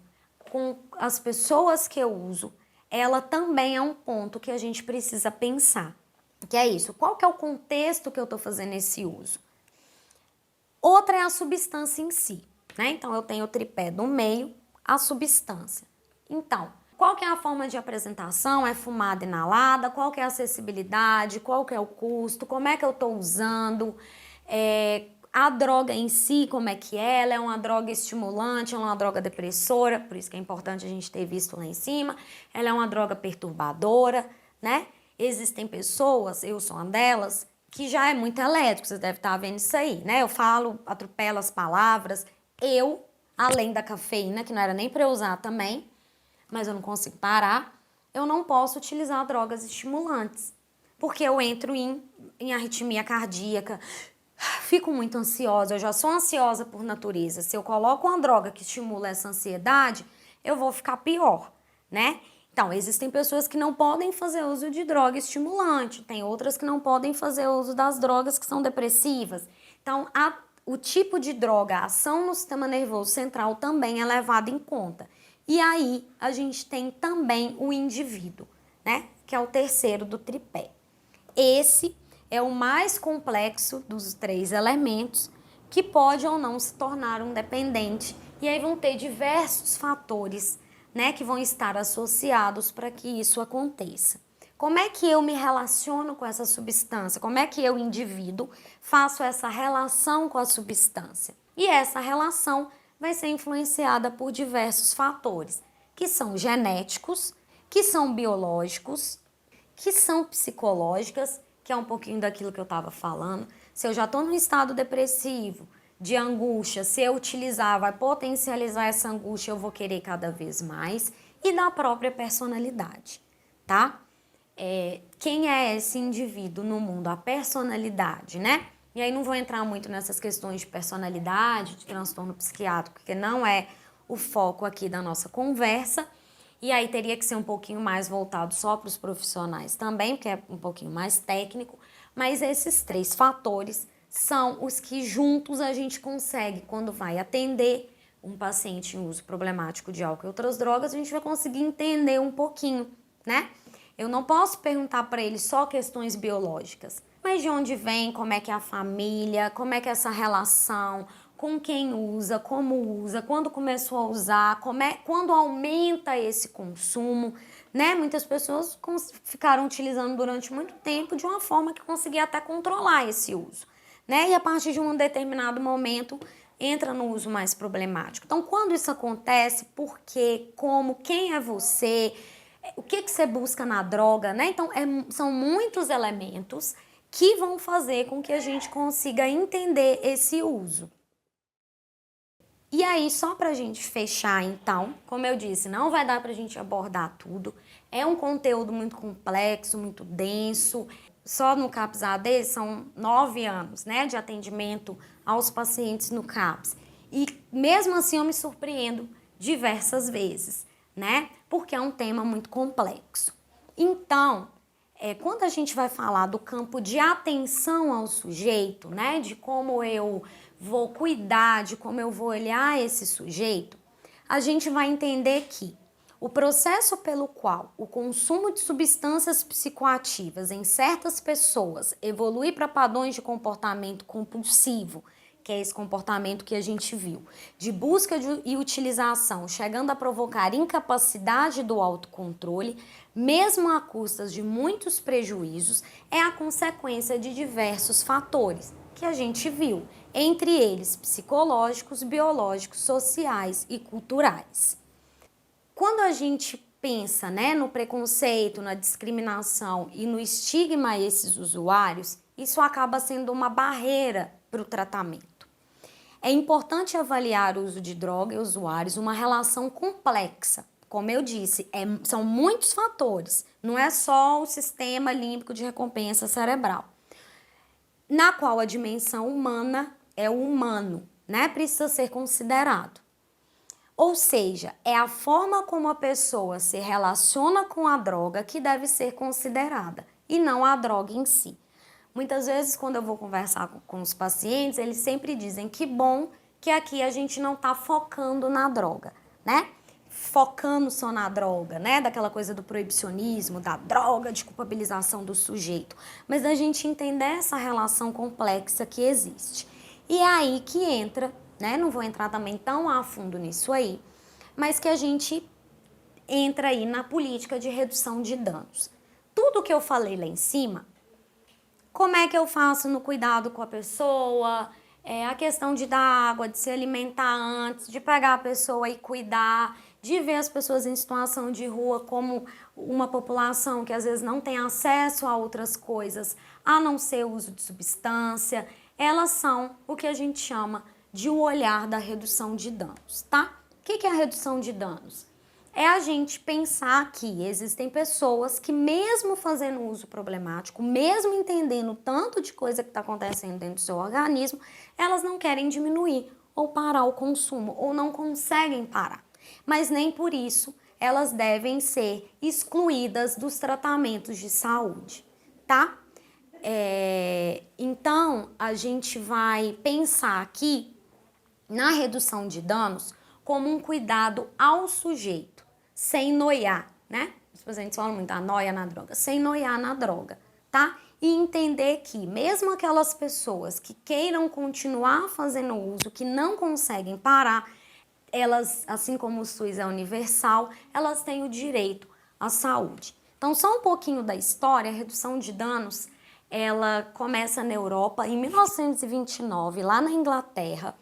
com as pessoas que eu uso, ela também é um ponto que a gente precisa pensar. Que é isso, qual que é o contexto que eu estou fazendo esse uso? Outra é a substância em si, né? Então, eu tenho o tripé do meio, a substância. Então, qual que é a forma de apresentação? É fumada inalada? Qual que é a acessibilidade? Qual que é o custo? Como é que eu estou usando? A droga em si, como é que é? Ela é uma droga estimulante, é uma droga depressora, por isso que é importante a gente ter visto lá em cima. Ela é uma droga perturbadora, né? Existem pessoas, eu sou uma delas, que já é muito elétrico, vocês devem estar vendo isso aí, né? Eu falo, atropelo as palavras. Eu além da cafeína, que não era nem para eu usar também, mas eu não consigo parar, eu não posso utilizar drogas estimulantes, porque eu entro em arritmia cardíaca, fico muito ansiosa, eu já sou ansiosa por natureza. Se eu coloco uma droga que estimula essa ansiedade, eu vou ficar pior, né? Então, existem pessoas que não podem fazer uso de droga estimulante, tem outras que não podem fazer uso das drogas que são depressivas. Então, o tipo de droga, a ação no sistema nervoso central também é levado em conta. E aí, a gente tem também o indivíduo, né? Que é o terceiro do tripé. Esse é o mais complexo dos 3 elementos, que pode ou não se tornar um dependente. E aí vão ter diversos fatores, né, que vão estar associados para que isso aconteça. Como é que eu me relaciono com essa substância? Como é que eu, indivíduo, faço essa relação com a substância? E essa relação vai ser influenciada por diversos fatores, que são genéticos, que são biológicos, que são psicológicas, que é um pouquinho daquilo que eu estava falando. Se eu já estou num estado depressivo, de angústia, se eu utilizar, vai potencializar essa angústia, eu vou querer cada vez mais, e da própria personalidade, tá? Quem é esse indivíduo no mundo? A personalidade, né? E aí não vou entrar muito nessas questões de personalidade, de transtorno psiquiátrico, porque não é o foco aqui da nossa conversa. E aí teria que ser um pouquinho mais voltado só para os profissionais também, porque é um pouquinho mais técnico. Mas esses 3 fatores são os que juntos a gente consegue, quando vai atender um paciente em uso problemático de álcool e outras drogas, a gente vai conseguir entender um pouquinho, né? Eu não posso perguntar para ele só questões biológicas, mas de onde vem, como é que é a família, como é que é essa relação, com quem usa, como usa, quando começou a usar, quando aumenta esse consumo, né? Muitas pessoas ficaram utilizando durante muito tempo de uma forma que conseguia até controlar esse uso, né? E a partir de um determinado momento entra no uso mais problemático. Então, quando isso acontece, por quê, como, quem é você, o que você busca na droga, né? Então, são muitos elementos que vão fazer com que a gente consiga entender esse uso. E aí, só pra gente fechar então, como eu disse, não vai dar pra gente abordar tudo. É um conteúdo muito complexo, muito denso. Só no CAPS AD são 9 anos, né, de atendimento aos pacientes no CAPS. E mesmo assim eu me surpreendo diversas vezes, né, porque é um tema muito complexo. Então, quando a gente vai falar do campo de atenção ao sujeito, né, de como eu vou cuidar, de como eu vou olhar esse sujeito, a gente vai entender que o processo pelo qual o consumo de substâncias psicoativas em certas pessoas evolui para padrões de comportamento compulsivo, que é esse comportamento que a gente viu, de busca e utilização, chegando a provocar incapacidade do autocontrole, mesmo a custas de muitos prejuízos, é a consequência de diversos fatores que a gente viu, entre eles psicológicos, biológicos, sociais e culturais. Quando a gente pensa, né, no preconceito, na discriminação e no estigma a esses usuários, isso acaba sendo uma barreira para o tratamento. É importante avaliar o uso de droga e usuários uma relação complexa. Como eu disse, são muitos fatores, não é só o sistema límbico de recompensa cerebral, na qual a dimensão humana é o humano, né? Precisa ser considerado. Ou seja, é a forma como a pessoa se relaciona com a droga que deve ser considerada, e não a droga em si. Muitas vezes, quando eu vou conversar com os pacientes, eles sempre dizem que bom que aqui a gente não está focando na droga, né? Focando só na droga, né? Daquela coisa do proibicionismo, da droga, de culpabilização do sujeito. Mas a gente entender essa relação complexa que existe. E é aí que entra, né? Não vou entrar também tão a fundo nisso aí, mas que a gente entra aí na política de redução de danos. Tudo que eu falei lá em cima, como é que eu faço no cuidado com a pessoa, a questão de dar água, de se alimentar antes, de pegar a pessoa e cuidar, de ver as pessoas em situação de rua como uma população que às vezes não tem acesso a outras coisas, a não ser o uso de substância, elas são o que a gente chama de o olhar da redução de danos, tá? O que é a redução de danos? É a gente pensar que existem pessoas que mesmo fazendo uso problemático, mesmo entendendo o tanto de coisa que está acontecendo dentro do seu organismo, elas não querem diminuir ou parar o consumo, ou não conseguem parar. Mas nem por isso elas devem ser excluídas dos tratamentos de saúde, tá? Então, a gente vai pensar aqui na redução de danos como um cuidado ao sujeito, sem noiar, né? A gente fala muito, a noia na droga, sem noiar na droga, tá? E entender que mesmo aquelas pessoas que queiram continuar fazendo uso, que não conseguem parar, elas, assim como o SUS é universal, elas têm o direito à saúde. Então, só um pouquinho da história, a redução de danos, ela começa na Europa em 1929, lá na Inglaterra,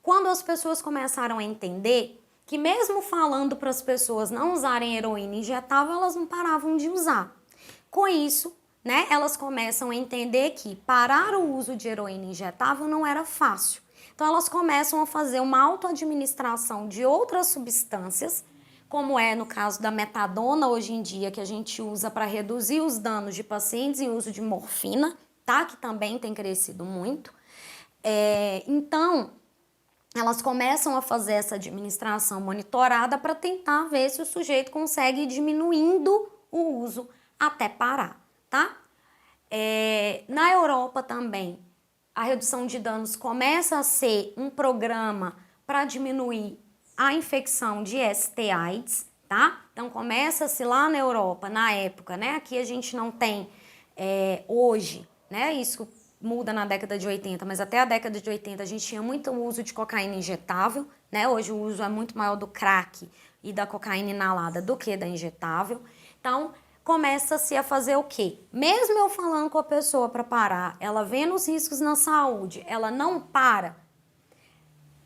quando as pessoas começaram a entender que mesmo falando para as pessoas não usarem heroína injetável, elas não paravam de usar. Com isso, né, elas começam a entender que parar o uso de heroína injetável não era fácil. Então elas começam a fazer uma autoadministração de outras substâncias, como é no caso da metadona hoje em dia, que a gente usa para reduzir os danos de pacientes em uso de morfina, tá? Que também tem crescido muito. Então, elas começam a fazer essa administração monitorada para tentar ver se o sujeito consegue ir diminuindo o uso até parar, tá? Na Europa também, a redução de danos começa a ser um programa para diminuir a infecção de ST/AIDS, tá? Então começa-se lá na Europa, na época, né? Aqui a gente não tem hoje, né? Isso muda na década de 80, mas até a década de 80 a gente tinha muito uso de cocaína injetável, né? Hoje o uso é muito maior do crack e da cocaína inalada do que da injetável. Então, começa-se a fazer o quê? Mesmo eu falando com a pessoa para parar, ela vendo os riscos na saúde, ela não para,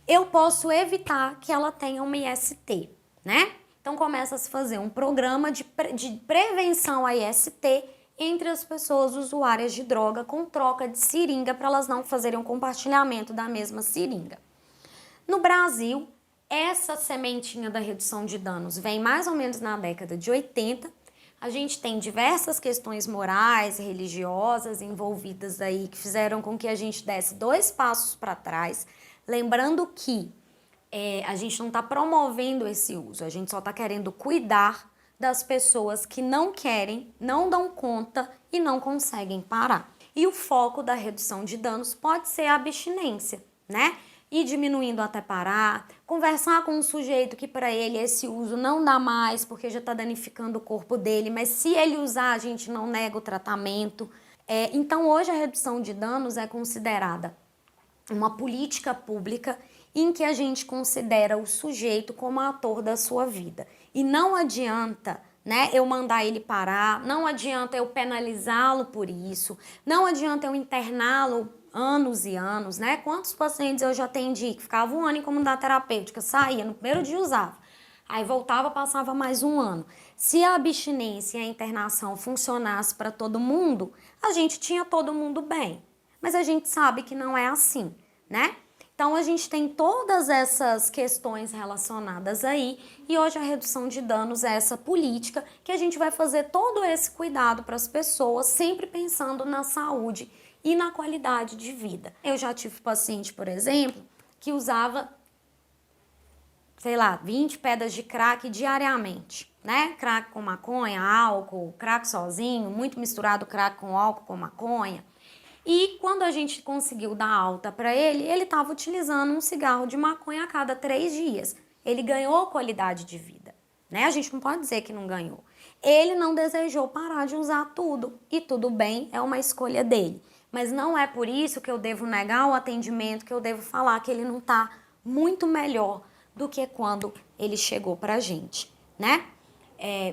eu posso evitar que ela tenha uma IST, né? Então começa a se fazer um programa de prevenção à IST entre as pessoas usuárias de droga com troca de seringa para elas não fazerem um compartilhamento da mesma seringa. No Brasil, essa sementinha da redução de danos vem mais ou menos na década de 80. A gente tem diversas questões morais e religiosas envolvidas aí que fizeram com que a gente desse 2 passos para trás, lembrando que a gente não está promovendo esse uso, a gente só está querendo cuidar das pessoas que não querem, não dão conta e não conseguem parar. E o foco da redução de danos pode ser a abstinência, né? Ir diminuindo até parar, conversar com um sujeito que para ele esse uso não dá mais porque já está danificando o corpo dele, mas se ele usar a gente não nega o tratamento. Então hoje a redução de danos é considerada uma política pública em que a gente considera o sujeito como ator da sua vida. E não adianta, né, eu mandar ele parar, não adianta eu penalizá-lo por isso, não adianta eu interná-lo anos e anos, né? Quantos pacientes eu já atendi que ficava um ano em comunidade terapêutica, saía, no primeiro dia usava, aí voltava, passava mais um ano. Se a abstinência e a internação funcionasse para todo mundo, a gente tinha todo mundo bem. Mas a gente sabe que não é assim, né? Então a gente tem todas essas questões relacionadas aí e hoje a redução de danos é essa política que a gente vai fazer todo esse cuidado para as pessoas, sempre pensando na saúde e na qualidade de vida. Eu já tive paciente, por exemplo, que usava, sei lá, 20 pedras de crack diariamente, né? Crack com maconha, álcool, crack sozinho, muito misturado crack com álcool com maconha. E quando a gente conseguiu dar alta para ele estava utilizando um cigarro de maconha a cada 3 dias. Ele ganhou qualidade de vida, né? A gente não pode dizer que não ganhou. Ele não desejou parar de usar tudo e tudo bem, é uma escolha dele. Mas não é por isso que eu devo negar o atendimento, que eu devo falar que ele não está muito melhor do que quando ele chegou para a gente, né?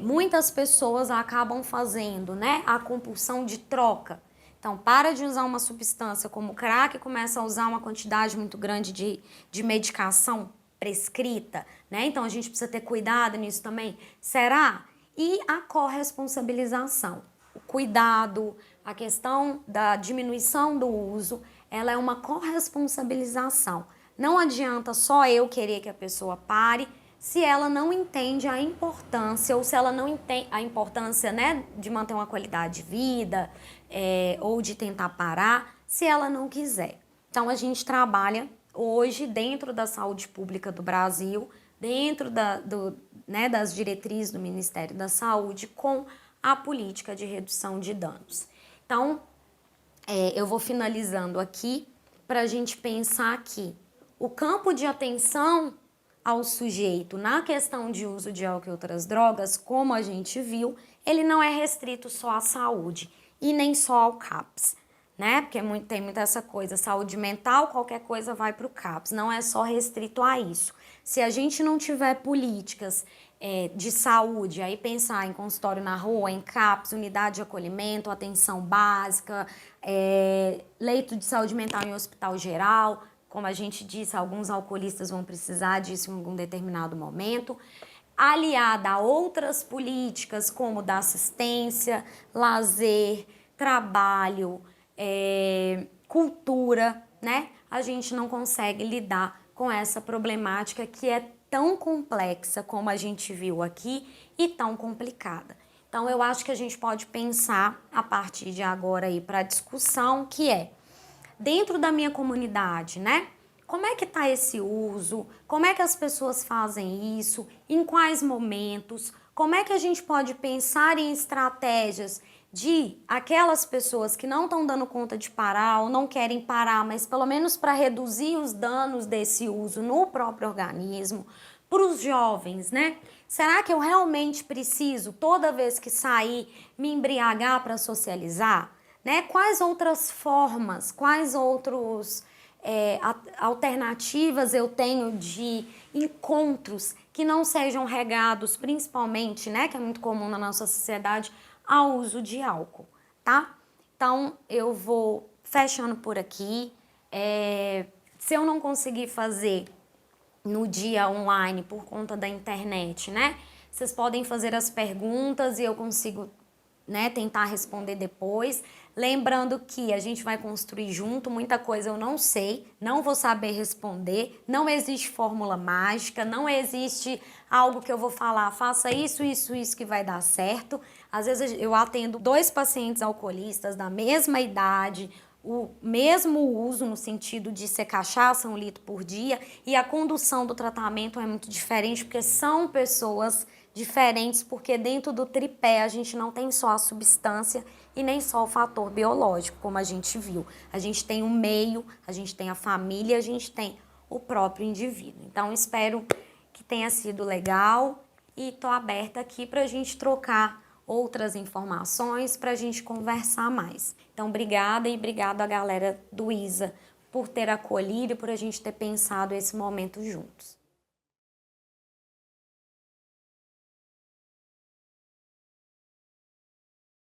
Muitas pessoas acabam fazendo, né, a compulsão de troca. Então, para de usar uma substância como crack e começa a usar uma quantidade muito grande de medicação prescrita, né? Então, a gente precisa ter cuidado nisso também. Será? E a corresponsabilização. O cuidado, a questão da diminuição do uso, ela é uma corresponsabilização. Não adianta só eu querer que a pessoa pare se ela não entende a importância, ou se ela não entende a importância, né, de manter uma qualidade de vida, ou de tentar parar, se ela não quiser. Então, a gente trabalha hoje dentro da saúde pública do Brasil, dentro das diretrizes do Ministério da Saúde, com a política de redução de danos. Então, eu vou finalizando aqui para a gente pensar que o campo de atenção ao sujeito na questão de uso de álcool e outras drogas, como a gente viu, ele não é restrito só à saúde e nem só ao CAPS, né? Porque tem muita essa coisa, saúde mental, qualquer coisa vai para o CAPS, não é só restrito a isso. Se a gente não tiver políticas de saúde, aí pensar em consultório na rua, em CAPS, unidade de acolhimento, atenção básica, leito de saúde mental em hospital geral, como a gente disse, alguns alcoolistas vão precisar disso em algum determinado momento, aliada a outras políticas como da assistência, lazer, trabalho, cultura, né? A gente não consegue lidar com essa problemática que é tão complexa como a gente viu aqui e tão complicada. Então, eu acho que a gente pode pensar a partir de agora aí para a discussão, que é, dentro da minha comunidade, né? Como é que está esse uso? Como é que as pessoas fazem isso? Em quais momentos? Como é que a gente pode pensar em estratégias de aquelas pessoas que não estão dando conta de parar ou não querem parar, mas pelo menos para reduzir os danos desse uso no próprio organismo, para os jovens, né? Será que eu realmente preciso, toda vez que sair, me embriagar para socializar? Né? Quais outras formas, quais outros alternativas eu tenho de encontros que não sejam regados, principalmente, né, que é muito comum na nossa sociedade, ao uso de álcool, tá? Então, eu vou fechando por aqui. Se eu não conseguir fazer no dia online por conta da internet, né, vocês podem fazer as perguntas e eu consigo, né, tentar responder depois. Lembrando que a gente vai construir junto, muita coisa eu não sei, não vou saber responder, não existe fórmula mágica, não existe algo que eu vou falar, faça isso, isso, isso que vai dar certo. Às vezes eu atendo 2 pacientes alcoolistas da mesma idade, o mesmo uso no sentido de ser cachaça 1 litro por dia, e a condução do tratamento é muito diferente, porque são pessoas diferentes, porque dentro do tripé a gente não tem só a substância e nem só o fator biológico, como a gente viu. A gente tem o meio, a gente tem a família, a gente tem o próprio indivíduo. Então, espero que tenha sido legal e tô aberta aqui para a gente trocar outras informações, para a gente conversar mais. Então, obrigada e obrigada a galera do ISA por ter acolhido e por a gente ter pensado esse momento juntos.